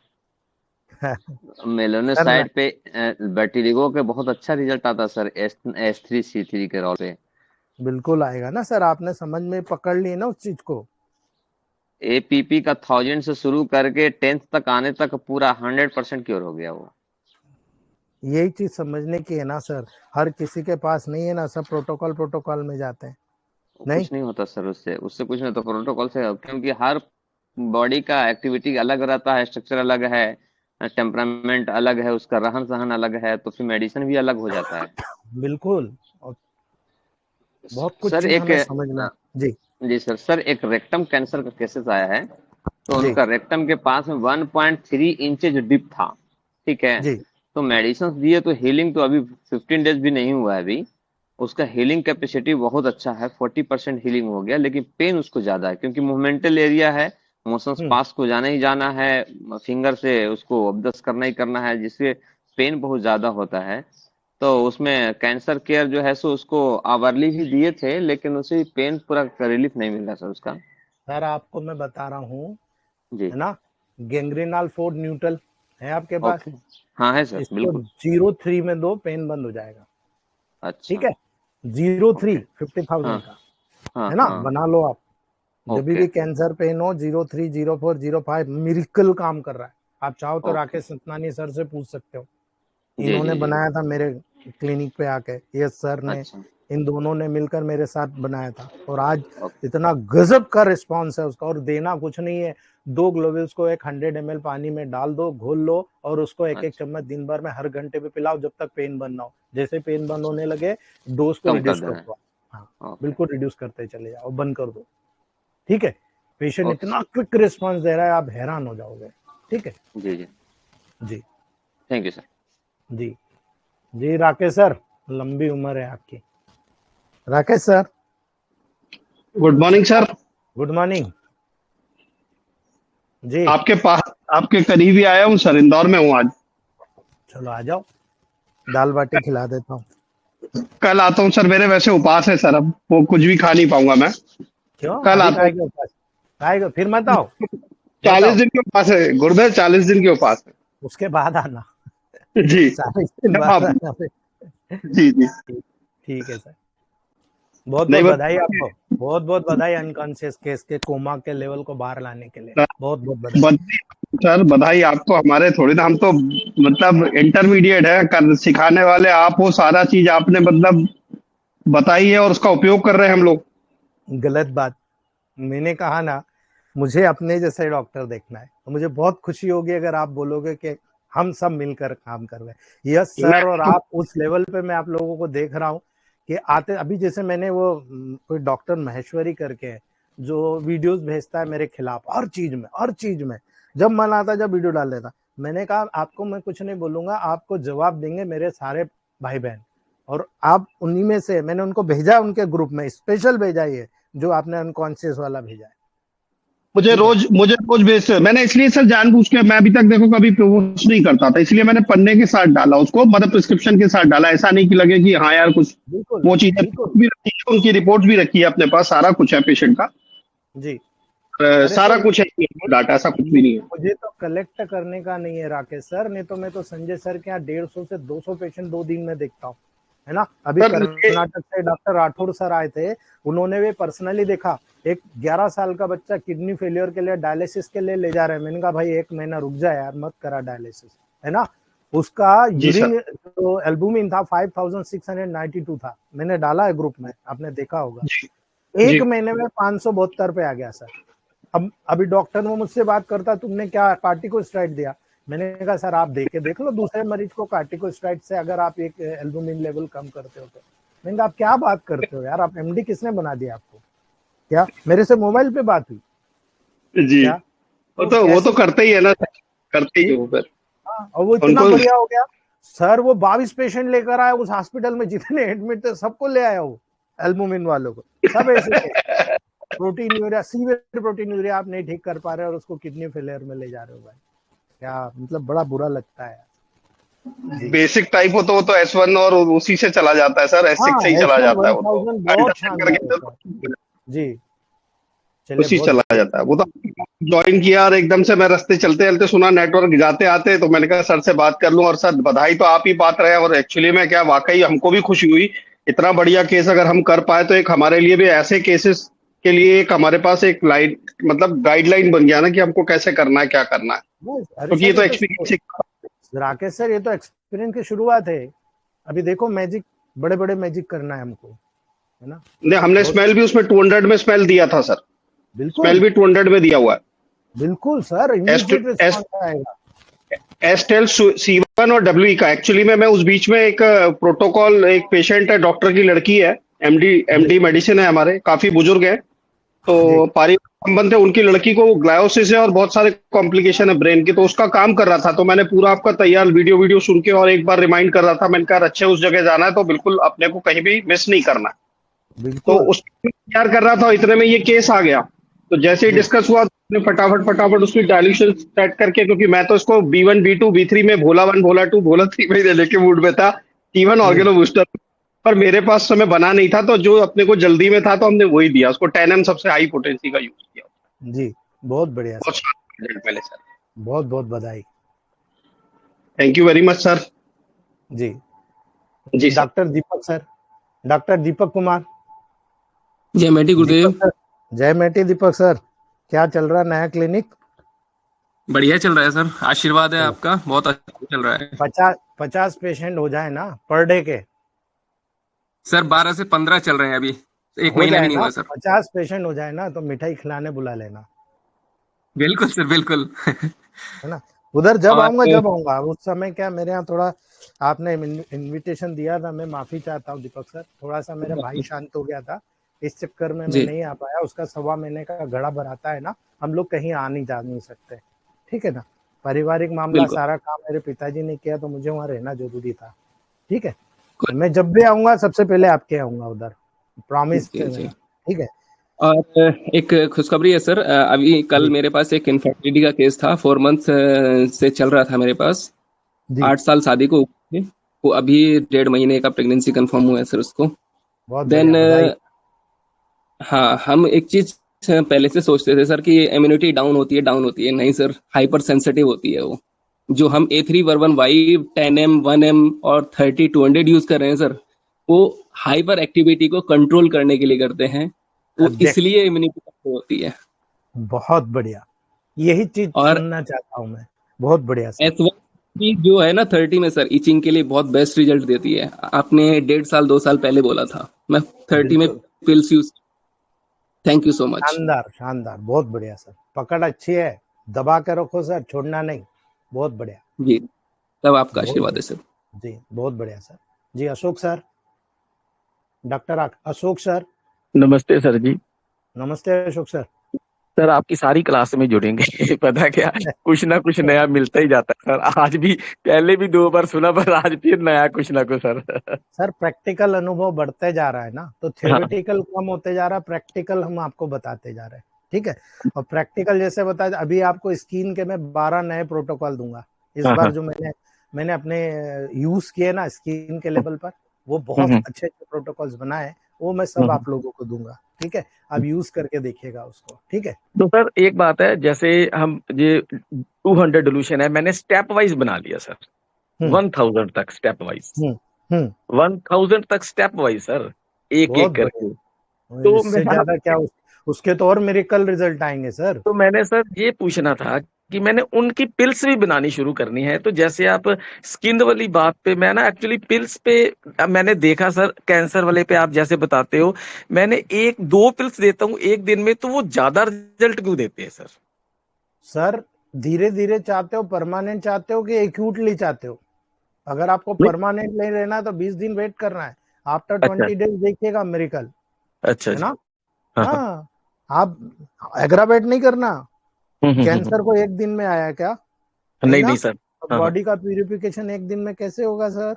[SPEAKER 2] मेलोनो
[SPEAKER 1] सर मैं
[SPEAKER 2] साइड पे बैटिलिगो के बहुत अच्छा रिजल्ट आता सर, S3C3 के रोल पे।
[SPEAKER 1] बिल्कुल आएगा ना सर, आपने समझ में पकड़ ली ना उस चीज को।
[SPEAKER 2] APP का 1000 से शुरू करके 10th तक आने तक पूरा 100% क्योर हो गया वो।
[SPEAKER 1] यही चीज समझने की है ना सर, हर किसी के पास नहीं है ना, सब प्रोटोकॉल में जाते हैं। नहीं,
[SPEAKER 2] कुछ नहीं होता सर, उससे उससे कुछ नहीं होता प्रोटोकॉल से, क्योंकि हर बॉडी का एक्टिविटी अलग रहता है, स्ट्रक्चर अलग है, टेम्परामेंट अलग है, उसका रहन सहन अलग है, तो फिर मेडिसिन भी अलग हो जाता है।
[SPEAKER 1] बिल्कुल। और बहुत कुछ
[SPEAKER 2] सर
[SPEAKER 1] चीज
[SPEAKER 2] एक
[SPEAKER 1] हमें समझना। जी
[SPEAKER 2] जी सर, एक रेक्टम कैंसर का केसेस आया है, तो
[SPEAKER 1] जी
[SPEAKER 2] उनका रेक्टम के पास में 1.3 इंचेज डिप था, ठीक है।
[SPEAKER 1] जी
[SPEAKER 2] तो मेडिसिन दिए, तो हीलिंग तो अभी 15 डेज भी नहीं हुआ है अभी। उसका हीलिंग कैपेसिटी बहुत अच्छा है, 40% हीलिंग हो गया, लेकिन पेन उसको ज्यादा है, क्योंकि मूवमेंटल एरिया है, मोशंस
[SPEAKER 1] हम्म।
[SPEAKER 2] पास को जाना ही जाना है, फिंगर से उसको अबदस करना ही करना है, जिससे पेन बहुत ज्यादा होता है। तो उसमें कैंसर केयर जो है सो उसको आवरली भी दिए थे, लेकिन उसे पेन पूरा रिलीफ नहीं मिल रहा सर उसका।
[SPEAKER 1] सर आपको मैं बता रहा हूँ,
[SPEAKER 2] जी
[SPEAKER 1] है ना, गेंग्रेनाल 4 न्यूट्रल, है आपके पास?
[SPEAKER 2] ओके। हाँ है सर,
[SPEAKER 1] इसको
[SPEAKER 2] बिल्कुल।
[SPEAKER 1] 03 में दो, पेन बंद हो जाएगा। ठीक
[SPEAKER 2] अच्छा।
[SPEAKER 1] है, 03
[SPEAKER 2] ओके।
[SPEAKER 1] 50,000
[SPEAKER 2] हाँ
[SPEAKER 1] का,
[SPEAKER 2] हाँ
[SPEAKER 1] है ना,
[SPEAKER 2] हाँ।
[SPEAKER 1] बना लो आप। जब
[SPEAKER 2] ओके।
[SPEAKER 1] भी कैंसर पेन हो, 03 04 05 मिरिकल काम कर रहा है। आप चाहो तो
[SPEAKER 2] ओके।
[SPEAKER 1] राकेश सतनानी सर से पूछ सकते हो,
[SPEAKER 2] जी
[SPEAKER 1] इन्होंने
[SPEAKER 2] जी जी।
[SPEAKER 1] बनाया था मेरे क्लिनिक पे आके, ये सर ने,
[SPEAKER 2] अच्छा।
[SPEAKER 1] इन दोनों ने मिलकर मेरे साथ बनाया था। और आज
[SPEAKER 2] ओके।
[SPEAKER 1] इतना गजब का रिस्पांस है उसका। और देना कुछ नहीं है, 2 ग्लोबल्स को एक 100 ml पानी में डाल दो, घोल लो, और उसको एक एक
[SPEAKER 2] अच्छा।
[SPEAKER 1] चम्मच दिन भर में हर घंटे पे पिलाओ, जब तक पेन बंद ना हो। जैसे पेन बंद होने लगे, डोज को
[SPEAKER 2] कम कर
[SPEAKER 1] रिड्यूस कर
[SPEAKER 2] देना है।
[SPEAKER 1] दो। हाँ,
[SPEAKER 2] ओके।
[SPEAKER 1] बिल्कुल रिड्यूस करते चले जाओ, बंद कर दो। ठीक है, पेशेंट
[SPEAKER 2] ओके
[SPEAKER 1] इतना
[SPEAKER 2] सर।
[SPEAKER 1] क्विक रिस्पांस दे रहा है, आप हैरान हो जाओगे। ठीक है
[SPEAKER 2] जी जी।
[SPEAKER 1] जी।
[SPEAKER 2] Thank you sir.
[SPEAKER 1] जी जी राकेश सर, लंबी उम्र है आपकी। Rakesh sir,
[SPEAKER 3] good morning sir.
[SPEAKER 1] Good morning जी।
[SPEAKER 3] आपके पास, आपके करीब ही आया हूँ सर, इंदौर में हूँ आज।
[SPEAKER 1] चलो आ जाओ, दाल बाटी खिला देता हूँ।
[SPEAKER 3] कल आता हूँ सर, मेरे वैसे उपास है सर, अब वो कुछ भी खा नहीं पाऊंगा मैं।
[SPEAKER 1] क्यों,
[SPEAKER 3] कल
[SPEAKER 1] अभी
[SPEAKER 3] आता हूँ।
[SPEAKER 1] काहे के उपास? काहे के, फिर मत आओ, मत
[SPEAKER 3] 40
[SPEAKER 1] आओ,
[SPEAKER 3] दिन के उपास है गुरुदेव, 40 दिन के उपास
[SPEAKER 1] उसके बाद आना।
[SPEAKER 3] है जी।
[SPEAKER 1] 40 दिन
[SPEAKER 3] जब
[SPEAKER 1] बाद
[SPEAKER 3] आप,
[SPEAKER 1] आना फिर।
[SPEAKER 3] जी जी।
[SPEAKER 1] ठीक, ठीक है सर, बहुत
[SPEAKER 3] नहीं
[SPEAKER 1] बहुत
[SPEAKER 3] बस
[SPEAKER 1] बधाई आपको। बहुत बहुत बधाई अनकॉन्शियस केस के कोमा के लेवल को बाहर लाने के लिए, बहुत बहुत बधाई।
[SPEAKER 3] बधाई सर, बधाई आपको, हमारे थोड़ी ना, हम तो मतलब इंटरमीडिएट है, कर सिखाने वाले आप हो, सारा चीज आपने मतलब बताई है और उसका उपयोग कर रहे हैं हम लोग।
[SPEAKER 1] गलत बात, मैंने कहा ना, मुझे अपने जैसे डॉक्टर देखना है, तो मुझे बहुत खुशी होगी अगर आप बोलोगे कि हम सब मिलकर काम कर रहे हैं। यस
[SPEAKER 3] मैं
[SPEAKER 1] सर, और आप उस लेवल पे मैं आप लोगों को देख रहा हूँ कि आते, अभी जैसे मैंने वो कोई डॉक्टर महेश्वरी करके है, जो वीडियोस भेजता है मेरे खिलाफ हर चीज में, हर चीज में, जब मन आता जब वीडियो डाल देता। मैंने कहा आपको मैं कुछ नहीं बोलूंगा, आपको जवाब देंगे मेरे सारे भाई बहन, और आप उन्हीं में से, मैंने उनको भेजा उनके ग्रुप में, स्पेशल भेजा ये जो आपने अनकॉन्शियस वाला भेजा है। ठीक है,
[SPEAKER 3] मुझे रोज भेजते हैं। मैंने इसलिए सर जानबूझ के, मैं अभी तक देखो कभी पोस्ट नहीं करता था, इसलिए मैंने पन्ने के साथ डाला उसको, मतलब प्रिस्क्रिप्शन के साथ डाला, ऐसा नहीं कि लगे कि हाँ यार कुछ।
[SPEAKER 1] बिल्कुल
[SPEAKER 3] वो चीजें
[SPEAKER 1] बिल्कुल
[SPEAKER 3] भी रखी है, उनकी रिपोर्ट भी रखी है अपने पास, सारा कुछ है पेशेंट का।
[SPEAKER 1] जी। अरे
[SPEAKER 3] सारा
[SPEAKER 1] सर,
[SPEAKER 3] कुछ है डाटा, ऐसा कुछ भी नहीं है।
[SPEAKER 1] मुझे तो कलेक्ट करने का नहीं है राकेश सर, नहीं तो मैं तो संजय सर के यहाँ 150 से 200 पेशेंट 2 दिन में देखता हूँ, है ना। अभी
[SPEAKER 3] सर
[SPEAKER 1] कर्नाटक से डॉक्टर राठौर सर आए थे, उन्होंने भी पर्सनली देखा। एक 11 साल का बच्चा किडनी फेलियर के लिए डायलिसिस के लिए ले जा रहे हैं, मैंने कहा भाई 1 महीना रुक जा यार, मत करा डायलिसिस, है ना। उसका
[SPEAKER 3] जी सर।
[SPEAKER 1] यूरिन जो एल्बुमिन था 5692 था, मैंने डाला है ग्रुप में, आपने देखा होगा।
[SPEAKER 3] जी
[SPEAKER 1] एक
[SPEAKER 3] जी।
[SPEAKER 1] महीने में 572 पे आ गया सर। अब अभी डॉक्टर वो मुझसे बात करता, तुमने क्या कार्टिकोस्टेरॉइड दिया? मैंने कहा सर आप देखे देख लो दूसरे मरीज को कार्टिकोस्टेरॉइड से अगर आप एक एल्बुमिन लेवल कम करते हो तो। मैंने कहा आप क्या बात करते हो यार, आप एमडी किसने बना दिया आपको? क्या मेरे से मोबाइल पे बात हुई
[SPEAKER 3] जी।
[SPEAKER 1] क्या? तो
[SPEAKER 3] वो तो
[SPEAKER 1] कैसे
[SPEAKER 3] करते ही है ना सर, करते ही
[SPEAKER 1] जी,
[SPEAKER 3] है वो फिर।
[SPEAKER 1] हाँ, और वो इतना
[SPEAKER 3] उनको
[SPEAKER 1] बढ़िया हो गया सर, वो 22 पेशेंट लेकर आया उस हॉस्पिटल में, जितने एडमिट थे सबको ले आया वो, एल्बुमिन वालों को, सब ऐसे थे। Protein urea, severe protein urea आप नहीं ठीक कर पा रहे और उसको किडनी फेलियर में ले जा रहे हो भाई, क्या मतलब, बड़ा बुरा लगता है जी।
[SPEAKER 3] बेसिक टाइप हो तो वो तो S1 और उसी से चला जाता है सर, S6
[SPEAKER 1] हाँ,
[SPEAKER 3] से ही चला
[SPEAKER 1] एसवन
[SPEAKER 3] जाता है
[SPEAKER 1] वन
[SPEAKER 3] वो तो।
[SPEAKER 1] थाउजेंड
[SPEAKER 3] अल्ट्रा
[SPEAKER 1] बहुत
[SPEAKER 3] चेक
[SPEAKER 1] शानदार है
[SPEAKER 3] करके
[SPEAKER 1] सर जी। चलिए,
[SPEAKER 3] उसी से
[SPEAKER 1] बहुत
[SPEAKER 3] चला जाता है वो तो। ज्वाइन किया और एकदम से मैं रास्ते चलते चलते सुना नेटवर्क जाते आते, तो मैंने कहा सर से बात कर लूं। और सर बधाई तो आप ही पात्र रहे, और एक्चुअली में क्या, वाकई हमको भी खुशी हुई। इतना बढ़िया केस अगर हम कर पाए तो एक हमारे लिए भी, ऐसे केसेस के लिए एक हमारे पास एक लाइन, मतलब गाइडलाइन बन गया ना कि हमको कैसे करना है, क्या करना है,
[SPEAKER 1] बस, अरे
[SPEAKER 3] क्योंकि ये
[SPEAKER 1] सर
[SPEAKER 3] तो
[SPEAKER 1] ये तो
[SPEAKER 3] एक्सपीरियंस।
[SPEAKER 1] राकेश सर, ये तो एक्सपीरियंस की शुरुआत है। अभी देखो मैजिक, बड़े बड़े मैजिक करना है हमको, है ना।
[SPEAKER 3] हमने
[SPEAKER 1] बहुत,
[SPEAKER 3] स्मेल भी उसमें 200 में स्मेल दिया था सर। स्मेल
[SPEAKER 1] बिल्कुल
[SPEAKER 3] भी 200 में दिया हुआ
[SPEAKER 1] बिल्कुल सर,
[SPEAKER 3] है।
[SPEAKER 1] इमीडिएट रिस्पॉन्स आएगा।
[SPEAKER 3] एस्टेल C1 और डब्ल्यू का, एक्चुअली में मैं उस बीच में एक प्रोटोकॉल, एक पेशेंट है, डॉक्टर की लड़की है, एमडी
[SPEAKER 1] जी
[SPEAKER 3] एमडी मेडिसिन है, हमारे काफी बुजुर्ग है, तो
[SPEAKER 1] जी
[SPEAKER 3] पारिवारिक संबंध है, उनकी लड़की को ग्लायोसिस है और बहुत सारे कॉम्प्लिकेशन है ब्रेन की, तो उसका काम कर रहा था। तो मैंने पूरा आपका तैयार वीडियो वीडियो सुन के और एक बार रिमाइंड कर रहा था, मैंने कहा अच्छे उस जगह जाना है तो बिल्कुल अपने को कहीं भी मिस नहीं करना। तो
[SPEAKER 1] बिल्कुल
[SPEAKER 3] उसको तैयार कर रहा था, इतने में ये केस आ गया। तो जैसे ही
[SPEAKER 1] जी
[SPEAKER 3] डिस्कस हुआ, ने फटाफट फटाफट उसकी डायल्यूशन सेट करके, क्योंकि मैं तो इसको B1 B2 B3 में, भोला 1 भोला 2 भोला 3 में देने के मूड में था, T1
[SPEAKER 1] जी
[SPEAKER 3] ऑर्गेनो बूस्टर। पर मेरे पास समय बना नहीं था, तो जो अपने को जल्दी में था तो हमने वही दिया उसको, 10M सबसे हाई पोटेंसी का यूज किया।
[SPEAKER 1] जी, बहुत बढ़िया
[SPEAKER 3] बहुत
[SPEAKER 1] सर,
[SPEAKER 3] शानदार रिजल्ट मिले सर।
[SPEAKER 1] बहुत बहुत बधाई।
[SPEAKER 3] Thank you very much sir.
[SPEAKER 1] जी
[SPEAKER 3] जी sir.
[SPEAKER 1] Doctor Deepak sir, doctor Deepak Kumar.
[SPEAKER 4] जय मैटी गुरुदेव।
[SPEAKER 1] दीपक सर, जय मैटी दीपक सर, क्या चल रहा है नया क्लिनिक?
[SPEAKER 4] बढ़िया चल रहा है सर, आशीर्वाद है आपका, बहुत अच्छा चल रहा है
[SPEAKER 1] 50 पेशेंट हो जाए ना पर डे के?
[SPEAKER 4] सर। 12 से 15 चल रहे हैं अभी, एक
[SPEAKER 1] हो
[SPEAKER 4] महीना
[SPEAKER 1] जाए
[SPEAKER 4] भी नहीं
[SPEAKER 1] ना,
[SPEAKER 4] हुआ सर।
[SPEAKER 1] 50 पेशेंट हो जाए ना तो मिठाई खिलाने बुला लेना,
[SPEAKER 4] बिल्कुल सर, बिल्कुल।
[SPEAKER 1] है ना? उधर जब
[SPEAKER 4] और
[SPEAKER 1] आऊंगा उस समय क्या मेरे यहाँ थोड़ा आपने इनविटेशन दिया था, मैं माफी चाहता हूँ दीपक सर, थोड़ा सा मेरा भाई शांत हो गया था, इस चक्कर में मैं
[SPEAKER 4] जी
[SPEAKER 1] नहीं आ पाया। उसका 1.25 महीने का गड़ा भराता है ना, हम लोग कहीं आ नहीं जा नहीं सकते, ठीक है ना? पारिवारिक मामला
[SPEAKER 4] बिल्कुल।
[SPEAKER 1] सारा काम मेरे पिताजी ने किया तो मुझे वहाँ रहना जरूरी था, ठीक है? तो मैं जब भी आऊंगा सबसे पहले आपके आऊंगा उधर, प्रॉमिस
[SPEAKER 4] जी
[SPEAKER 1] है
[SPEAKER 4] जी।
[SPEAKER 1] मेरा, ठीक है?
[SPEAKER 4] और एक खुशखबरी है सर, अभी कल
[SPEAKER 1] जी
[SPEAKER 4] मेरे पास एक इनफर्टिलिटी का केस था, 4 मंथ से चल रहा था मेरे पास।
[SPEAKER 1] जी
[SPEAKER 4] 8 साल शादी को हुए थे, वो अभी 1.5 महीने का प्रेगनेंसी कंफर्म हुआ है सर उसको।
[SPEAKER 1] बहुत
[SPEAKER 4] देन
[SPEAKER 1] बढ़िया, बधाई।
[SPEAKER 4] हाँ, हम एक चीज पहले से सोचते थे सर कि इम्यूनिटी डाउन होती है। नहीं सर, हाइपर सेंसिटिव होती है वो। जो हम A311Y 10M 1M और 30 200 यूज कर रहे हैं सर, वो हाइपर एक्टिविटी को कंट्रोल करने के लिए करते हैं, वो
[SPEAKER 1] एग्जैक्टली,
[SPEAKER 4] इसलिए इम्यूनिटी कम होती है।
[SPEAKER 1] बहुत बढ़िया, यही चीज
[SPEAKER 4] और
[SPEAKER 1] सुनना चाहता हूँ मैं। बहुत बढ़िया सर।
[SPEAKER 4] S1 की जो है ना 30 में सर, इचिंग के लिए बहुत बेस्ट रिजल्ट देती है। आपने 1.5 साल 2 साल पहले बोला था, मैं 30 में
[SPEAKER 1] बिल्कुल,
[SPEAKER 4] pills use. Thank you so much.
[SPEAKER 1] शानदार शानदार, बहुत बढ़िया सर, पकड़ अच्छी है, दबा के रखो सर, छोड़ना नहीं, बहुत बढ़िया,
[SPEAKER 4] जी, तब आपका
[SPEAKER 1] बहुत
[SPEAKER 4] आशीर्वाद है सर।
[SPEAKER 1] बढ़िया जी, बहुत बढ़िया सर। जी Ashok sir, doctor Ashok sir.
[SPEAKER 5] नमस्ते सर जी।
[SPEAKER 1] नमस्ते अशोक सर।
[SPEAKER 5] सर आपकी सारी क्लास में जुड़ेंगे पता क्या, कुछ ना कुछ नया मिलता ही जाता है सर। आज भी, पहले भी 2 बार सुना, पर आज फिर नया कुछ ना कुछ सर।
[SPEAKER 1] सर प्रैक्टिकल अनुभव बढ़ते जा रहा है ना, तो
[SPEAKER 5] हाँ
[SPEAKER 1] थ्योरेटिकल कम होते जा रहा है, प्रैक्टिकल हम आपको बताते जा रहे हैं, ठीक है? और प्रैक्टिकल जैसे बताया, अभी आपको स्किन के मैं 12 नए प्रोटोकॉल दूंगा इस
[SPEAKER 5] हाँ
[SPEAKER 1] बार,
[SPEAKER 5] हाँ।
[SPEAKER 1] जो मैंने अपने यूज किए ना स्किन के लेवल पर, वो बहुत
[SPEAKER 5] हम्म,
[SPEAKER 1] अच्छे अच्छे प्रोटोकॉल्स बनाए, वो मैं सब
[SPEAKER 5] हम्म।
[SPEAKER 1] आप लोगों को दूंगा, ठीक है? अब यूज करके देखिएगा उसको, ठीक है?
[SPEAKER 5] तो सर एक बात है, जैसे हम ये 200 डिल्यूशन है, मैंने स्टेप वाइज बना लिया सर।
[SPEAKER 1] हम्म
[SPEAKER 5] 1000 तक स्टेप वाइज,
[SPEAKER 1] हम्म हम्म
[SPEAKER 5] 1000 तक स्टेप वाइज सर, एक
[SPEAKER 1] बहुत
[SPEAKER 5] एक करके।
[SPEAKER 1] बढ़िया,
[SPEAKER 5] तो
[SPEAKER 1] इससे
[SPEAKER 5] मेरा,
[SPEAKER 1] ज्यादा क्या उसके तो और मेरिकल रिजल्ट आएंगे सर।
[SPEAKER 5] तो मैंने सर ये पूछना था कि मैंने उनकी पिल्स भी बनानी शुरू करनी है। तो जैसे आप स्किन वाली बात पे, मैं ना एक्चुअली पिल्स पे, मैंने देखा सर कैंसर वाले पे आप जैसे बताते हो, मैंने 1 2 पिल्स देता हूँ एक दिन में, तो वो ज्यादा रिजल्ट क्यों देते हैं सर?
[SPEAKER 1] सर धीरे धीरे चाहते हो, परमानेंट चाहते हो कि एक्यूटली चाहते हो? अगर आपको
[SPEAKER 5] नहीं।
[SPEAKER 1] परमानेंट नहीं रहना है तो 20 दिन वेट करना है, आफ्टर
[SPEAKER 5] अच्छा
[SPEAKER 1] 20 डेज देखिएगा मेरिकल,
[SPEAKER 5] अच्छा
[SPEAKER 1] है
[SPEAKER 5] जी।
[SPEAKER 1] ना?
[SPEAKER 5] हाँ हाँ।
[SPEAKER 1] हाँ, आप एग्रावेट नहीं करना।
[SPEAKER 5] हम्म।
[SPEAKER 1] कैंसर को एक दिन में आया क्या? नहीं
[SPEAKER 5] नहीं
[SPEAKER 1] ना?
[SPEAKER 5] नहीं सर। हाँ हाँ।
[SPEAKER 1] बॉडी का प्यूरिफिकेशन एक दिन में कैसे होगा सर?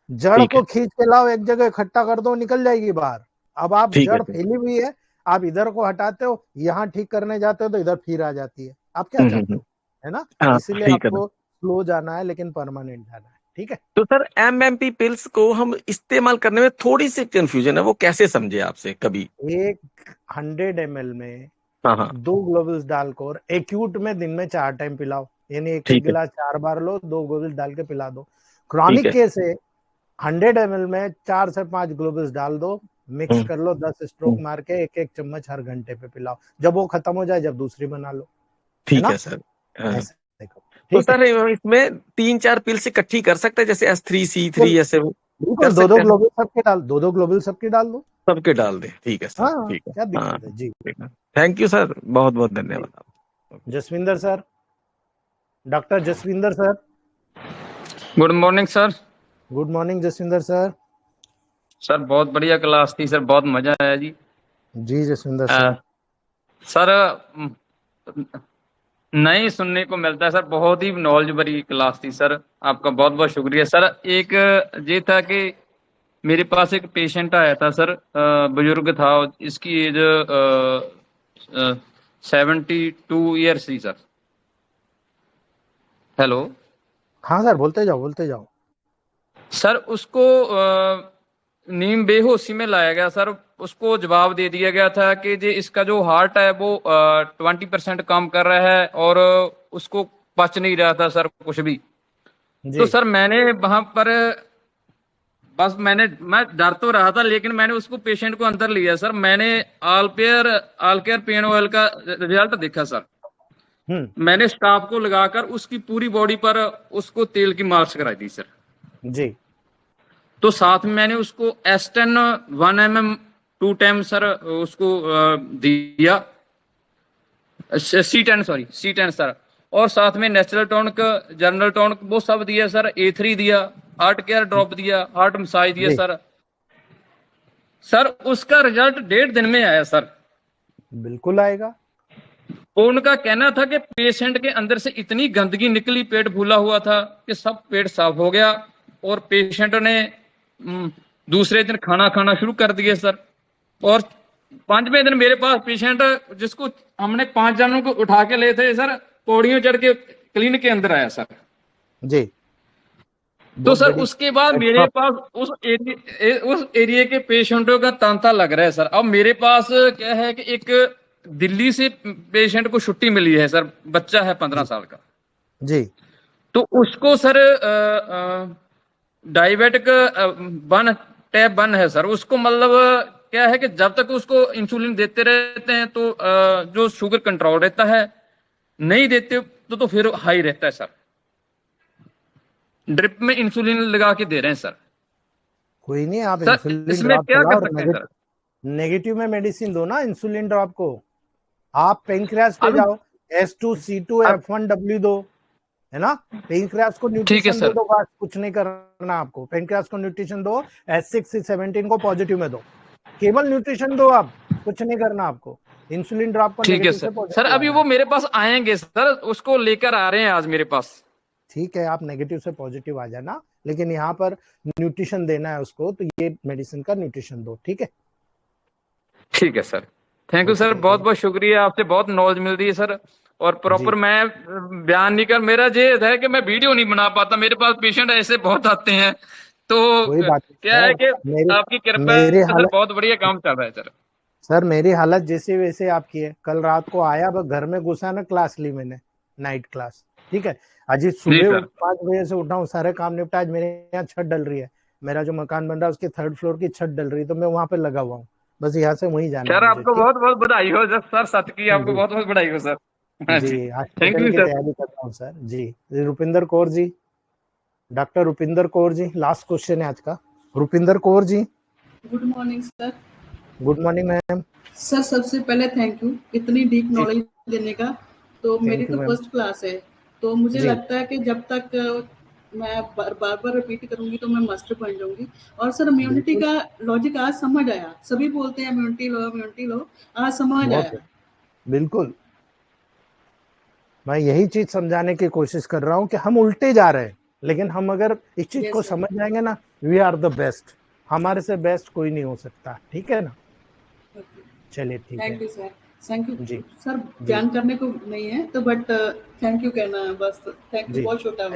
[SPEAKER 1] जड़
[SPEAKER 5] ठीक है।
[SPEAKER 1] को खींच के लाओ, एक जगह इकट्ठा कर दो, निकल जाएगी बाहर। अब आप
[SPEAKER 5] ठीक है
[SPEAKER 1] जड़
[SPEAKER 5] सर।
[SPEAKER 1] फैली हुई है, आप इधर को हटाते हो, यहाँ ठीक करने जाते हो तो इधर फिर आ जाती है। आप क्या चाहते
[SPEAKER 5] हम्म।
[SPEAKER 1] हो, है ना?
[SPEAKER 5] हाँ
[SPEAKER 1] इसीलिए
[SPEAKER 5] ठीक है सर।
[SPEAKER 1] आपको स्लो जाना है लेकिन परमानेंट जाना है, ठीक है?
[SPEAKER 5] तो सर MMP पिल्स को हम इस्तेमाल करने में थोड़ी सी कंफ्यूजन है, वो कैसे समझे आपसे कभी?
[SPEAKER 1] एक 100 ml में
[SPEAKER 5] हाँ हाँ।
[SPEAKER 1] 2 ग्लोबल्स डालकर, और एक्यूट में दिन में 4 टाइम पिलाओ, यानी एक एक
[SPEAKER 5] ठीक है।
[SPEAKER 1] गिलास 4 बार लो, 2 ग्लोबल्स डाल के पिला दो।
[SPEAKER 5] ठीक
[SPEAKER 1] क्रॉनिक
[SPEAKER 5] है।
[SPEAKER 1] केस है, 100 ml में 4 से 5 ग्लोबल्स डाल दो, मिक्स
[SPEAKER 5] हम्म,
[SPEAKER 1] कर लो, 10 स्ट्रोक
[SPEAKER 5] हम्म।
[SPEAKER 1] मार के एक एक चम्मच हर घंटे पे पिलाओ। जब वो खत्म हो जाए, जब दूसरी बना लो, है
[SPEAKER 5] ठीक
[SPEAKER 1] ना?
[SPEAKER 5] है सर। हाँ।
[SPEAKER 1] ऐसे देखो,
[SPEAKER 5] तो
[SPEAKER 1] ठीक है?
[SPEAKER 5] सर इसमें 3 4 पिल्स इकट्ठी कर सकते हैं, जैसे S3 C3
[SPEAKER 1] बिल्कुल
[SPEAKER 5] ऐसे वो कर
[SPEAKER 1] बिल्कुल, दो दो
[SPEAKER 5] सकते हैं?
[SPEAKER 1] ग्लोबल सबके डाल, 2 2 ग्लोबल सबके डाल दो।
[SPEAKER 5] सबके डाल दें, ठीक है सर,
[SPEAKER 1] हाँ,
[SPEAKER 5] ठीक है।
[SPEAKER 1] क्या
[SPEAKER 5] हाँ
[SPEAKER 1] दिक्कत है जी?
[SPEAKER 5] ठीक है। थैंक यू सर, बहुत बहुत
[SPEAKER 1] जी
[SPEAKER 5] धन्यवाद।
[SPEAKER 1] Jaswinder sir, doctor Jaswinder sir.
[SPEAKER 6] Good morning sir.
[SPEAKER 1] Good morning Jaswinder sir.
[SPEAKER 6] Sir बहुत बढ़िया क्लास थी सर, बहुत मजा आया जी।
[SPEAKER 1] जी जसविंदर
[SPEAKER 6] अ,
[SPEAKER 1] सर।
[SPEAKER 6] सर नहीं सुनने को मिलता है सर, बहुत ही नॉलेज भरी क्लास थी सर, आपका बहुत बहुत शुक्रिया सर। एक ये था कि मेरे पास एक पेशेंट आया था सर, बुजुर्ग था, इसकी एज 72 ईयर्स थी सर। हेलो
[SPEAKER 1] हाँ सर, बोलते जाओ बोलते जाओ।
[SPEAKER 6] सर, उसको नीम बेहोशी में लाया गया सर। उसको जवाब दे दिया गया था कि जी इसका जो हार्ट है वो 20% काम कर रहा है, और उसको पच नहीं रहा था सर कुछ भी।
[SPEAKER 1] जी
[SPEAKER 6] तो सर मैंने वहां पर बस मैं डर तो रहा था, लेकिन मैंने उसको पेशेंट को अंदर लिया सर। मैंने ऑल केयर पेन ऑयल का रिजल्ट देखा सर। मैंने स्टाफ को लगाकर उसकी पूरी बॉडी पर उसको तेल की मालिश कराई दी सर।
[SPEAKER 1] जी
[SPEAKER 6] तो साथ में मैंने उसको एस्टेन 1 mm 2 टाइम सर उसको दिया, C10 सॉरी C10 सर। और साथ में नेचुरल टॉनिक, जनरल टॉनिक वो सब दिया सर। A3 दिया, हार्ट केयर ड्रॉप दिया, हार्ट मसाज दिया
[SPEAKER 1] जी
[SPEAKER 6] सर। सर उसका रिजल्ट 1.5 दिन में आया सर।
[SPEAKER 1] बिल्कुल आएगा।
[SPEAKER 6] तो उनका कहना था कि पेशेंट के अंदर से इतनी गंदगी निकली, पेट फूला हुआ था कि सब पेट साफ हो गया। और पेशेंट ने दूसरे दिन खाना खाना शुरू कर दिया सर। और 5वें दिन मेरे पास पेशेंट, जिसको हमने 5 जनों को उठा के ले थे सर, पौड़ियों चढ़ के क्लिनिक के अंदर आया सर।
[SPEAKER 1] जी
[SPEAKER 6] तो
[SPEAKER 1] बहुत
[SPEAKER 6] सर
[SPEAKER 1] बड़ी
[SPEAKER 6] उसके बाद मेरे पास उस एरिया के पेशेंटों का तांता लग रहा है सर। अब मेरे पास क्या है कि एक दिल्ली से पेशेंट को छुट्टी मिली है सर, बच्चा है 15 साल का।
[SPEAKER 1] जी
[SPEAKER 6] तो उसको सर डायबिटिक 1 टाइप 1 है सर। उसको मतलब क्या है कि जब तक उसको इंसुलिन देते रहते हैं तो जो शुगर कंट्रोल रहता है, नहीं देते तो फिर हाई रहता है सर। ड्रिप में इंसुलिन लगा के दे रहे हैं सर।
[SPEAKER 1] कोई नहीं, आप
[SPEAKER 6] सर
[SPEAKER 1] इंसुलिन
[SPEAKER 6] इसमें
[SPEAKER 1] ड्रॉप
[SPEAKER 6] क्या
[SPEAKER 1] चलाओ
[SPEAKER 6] कर
[SPEAKER 1] और
[SPEAKER 6] सकते हैं सर?
[SPEAKER 1] नेगेटिव में मेडिसिन दो ना इंसुलिन ड्रॉप को। आप पेनक्रियास पे
[SPEAKER 6] अभी
[SPEAKER 1] जाओ, S2 C2
[SPEAKER 6] अब
[SPEAKER 1] F1W दो, है ना। पेनक्रियास को
[SPEAKER 6] ठीक है
[SPEAKER 1] न्यूट्रिशन दे
[SPEAKER 6] सर।
[SPEAKER 1] दो, बस कुछ नहीं करना आपको। पेनक्रियास को न्यूट्रिशन दो, S6 C17 को पॉजिटिव में दो, केवल न्यूट्रिशन दो आप, कुछ नहीं करना आपको। इंसुलिन ड्रॉप को
[SPEAKER 6] ठीक है
[SPEAKER 1] नेगेटिव
[SPEAKER 6] सर।
[SPEAKER 1] से
[SPEAKER 6] सर
[SPEAKER 1] पॉजिटिव
[SPEAKER 6] अभी
[SPEAKER 1] आना
[SPEAKER 6] वो
[SPEAKER 1] है।
[SPEAKER 6] मेरे पास आएंगे सर, उसको लेकर आ रहे हैं आज मेरे पास।
[SPEAKER 1] ठीक है, आप नेगेटिव से पॉजिटिव आ जाना, लेकिन यहाँ पर न्यूट्रिशन देना है उसको, तो ये मेडिसिन का न्यूट्रिशन दो, ठीक है।
[SPEAKER 6] ठीक है सर। थैंक यू सर, बहुत बहुत शुक्रिया, आपसे बहुत नॉलेज मिल रही है सर। और प्रॉपर
[SPEAKER 1] जी
[SPEAKER 6] मैं बयान नहीं कर, मेरा ये है कि मैं वीडियो नहीं बना पाता, मेरे पास पेशेंट ऐसे बहुत आते हैं। तो
[SPEAKER 1] कोई बात नहीं
[SPEAKER 6] क्या है
[SPEAKER 1] सर,
[SPEAKER 6] कि
[SPEAKER 1] मेरी
[SPEAKER 6] आपकी कृपा
[SPEAKER 1] मेरी
[SPEAKER 6] है सर,
[SPEAKER 1] हालत
[SPEAKER 6] बहुत बढ़िया काम चल रहा है सर।
[SPEAKER 1] सर मेरी हालत जैसे वैसे आपकी है। कल रात को आया, बस घर में घुसा ना, क्लास ली मैंने, नाइट क्लास, ठीक है। आज
[SPEAKER 6] जी
[SPEAKER 1] सुबह
[SPEAKER 6] सर।
[SPEAKER 1] 5 बजे से उठा हूँ, सारे काम निपटा। आज मेरे यहाँ छत डल रही है, मेरा जो मकान बन रहा है उसके 3rd फ्लोर की छत डल रही है, तो मैं वहां पे लगा हुआ हूँ। बस यहाँ से वहीं जाना है
[SPEAKER 6] सर
[SPEAKER 1] मुझे,
[SPEAKER 6] आपको
[SPEAKER 1] ठीक
[SPEAKER 6] बहुत बहुत बधाई हो सर, सत्य की आपको
[SPEAKER 1] जी
[SPEAKER 6] बहुत बहुत बधाई हो सर। हाँ जी।
[SPEAKER 1] जी।
[SPEAKER 6] थैंक
[SPEAKER 1] हॉस्पिटल
[SPEAKER 6] यू
[SPEAKER 1] की
[SPEAKER 6] सर।
[SPEAKER 1] तैयारी कर रहा हूँ सर जी। Rupinder Kaur ji, doctor Rupinder Kaur ji, last question है आज का। Rupinder Kaur ji,
[SPEAKER 7] good morning sir.
[SPEAKER 1] Good morning ma'am.
[SPEAKER 7] Sir सबसे पहले थैंक यू इतनी डीप
[SPEAKER 1] जी
[SPEAKER 7] नॉलेज देने का। तो मेरी
[SPEAKER 1] थैंक यू
[SPEAKER 7] तो
[SPEAKER 1] मैम।
[SPEAKER 7] फर्स्ट क्लास है, तो मुझे
[SPEAKER 1] जी
[SPEAKER 7] लगता है कि जब तक मैं बार बार रिपीट करूंगी तो मैं मास्टर बन जाऊंगी। और सर इम्यूनिटी
[SPEAKER 1] बिल्कुल,
[SPEAKER 7] का लॉजिक आज समझ आया। सभी बोलते हैं इम्यूनिटी लो, आज समझ
[SPEAKER 1] बहुत
[SPEAKER 7] आया।
[SPEAKER 1] बिल्कुल। मैं यही चीज समझाने की कोशिश कर रहा हूँ कि हम उल्टे जा रहे हैं, लेकिन हम अगर इस चीज को
[SPEAKER 7] यस सर।
[SPEAKER 1] समझ जाएंगे ना, वी आर द बेस्ट, हमारे से बेस्ट कोई नहीं हो सकता, ठीक है ना। चलिए ठीक है
[SPEAKER 7] thank you sir. Thank you
[SPEAKER 1] जी
[SPEAKER 7] सर।
[SPEAKER 1] जी
[SPEAKER 7] बयान करने को नहीं है तो बट थैंक यू कहना है बस। थैंक यू,
[SPEAKER 1] जी।
[SPEAKER 7] बहुत छोटा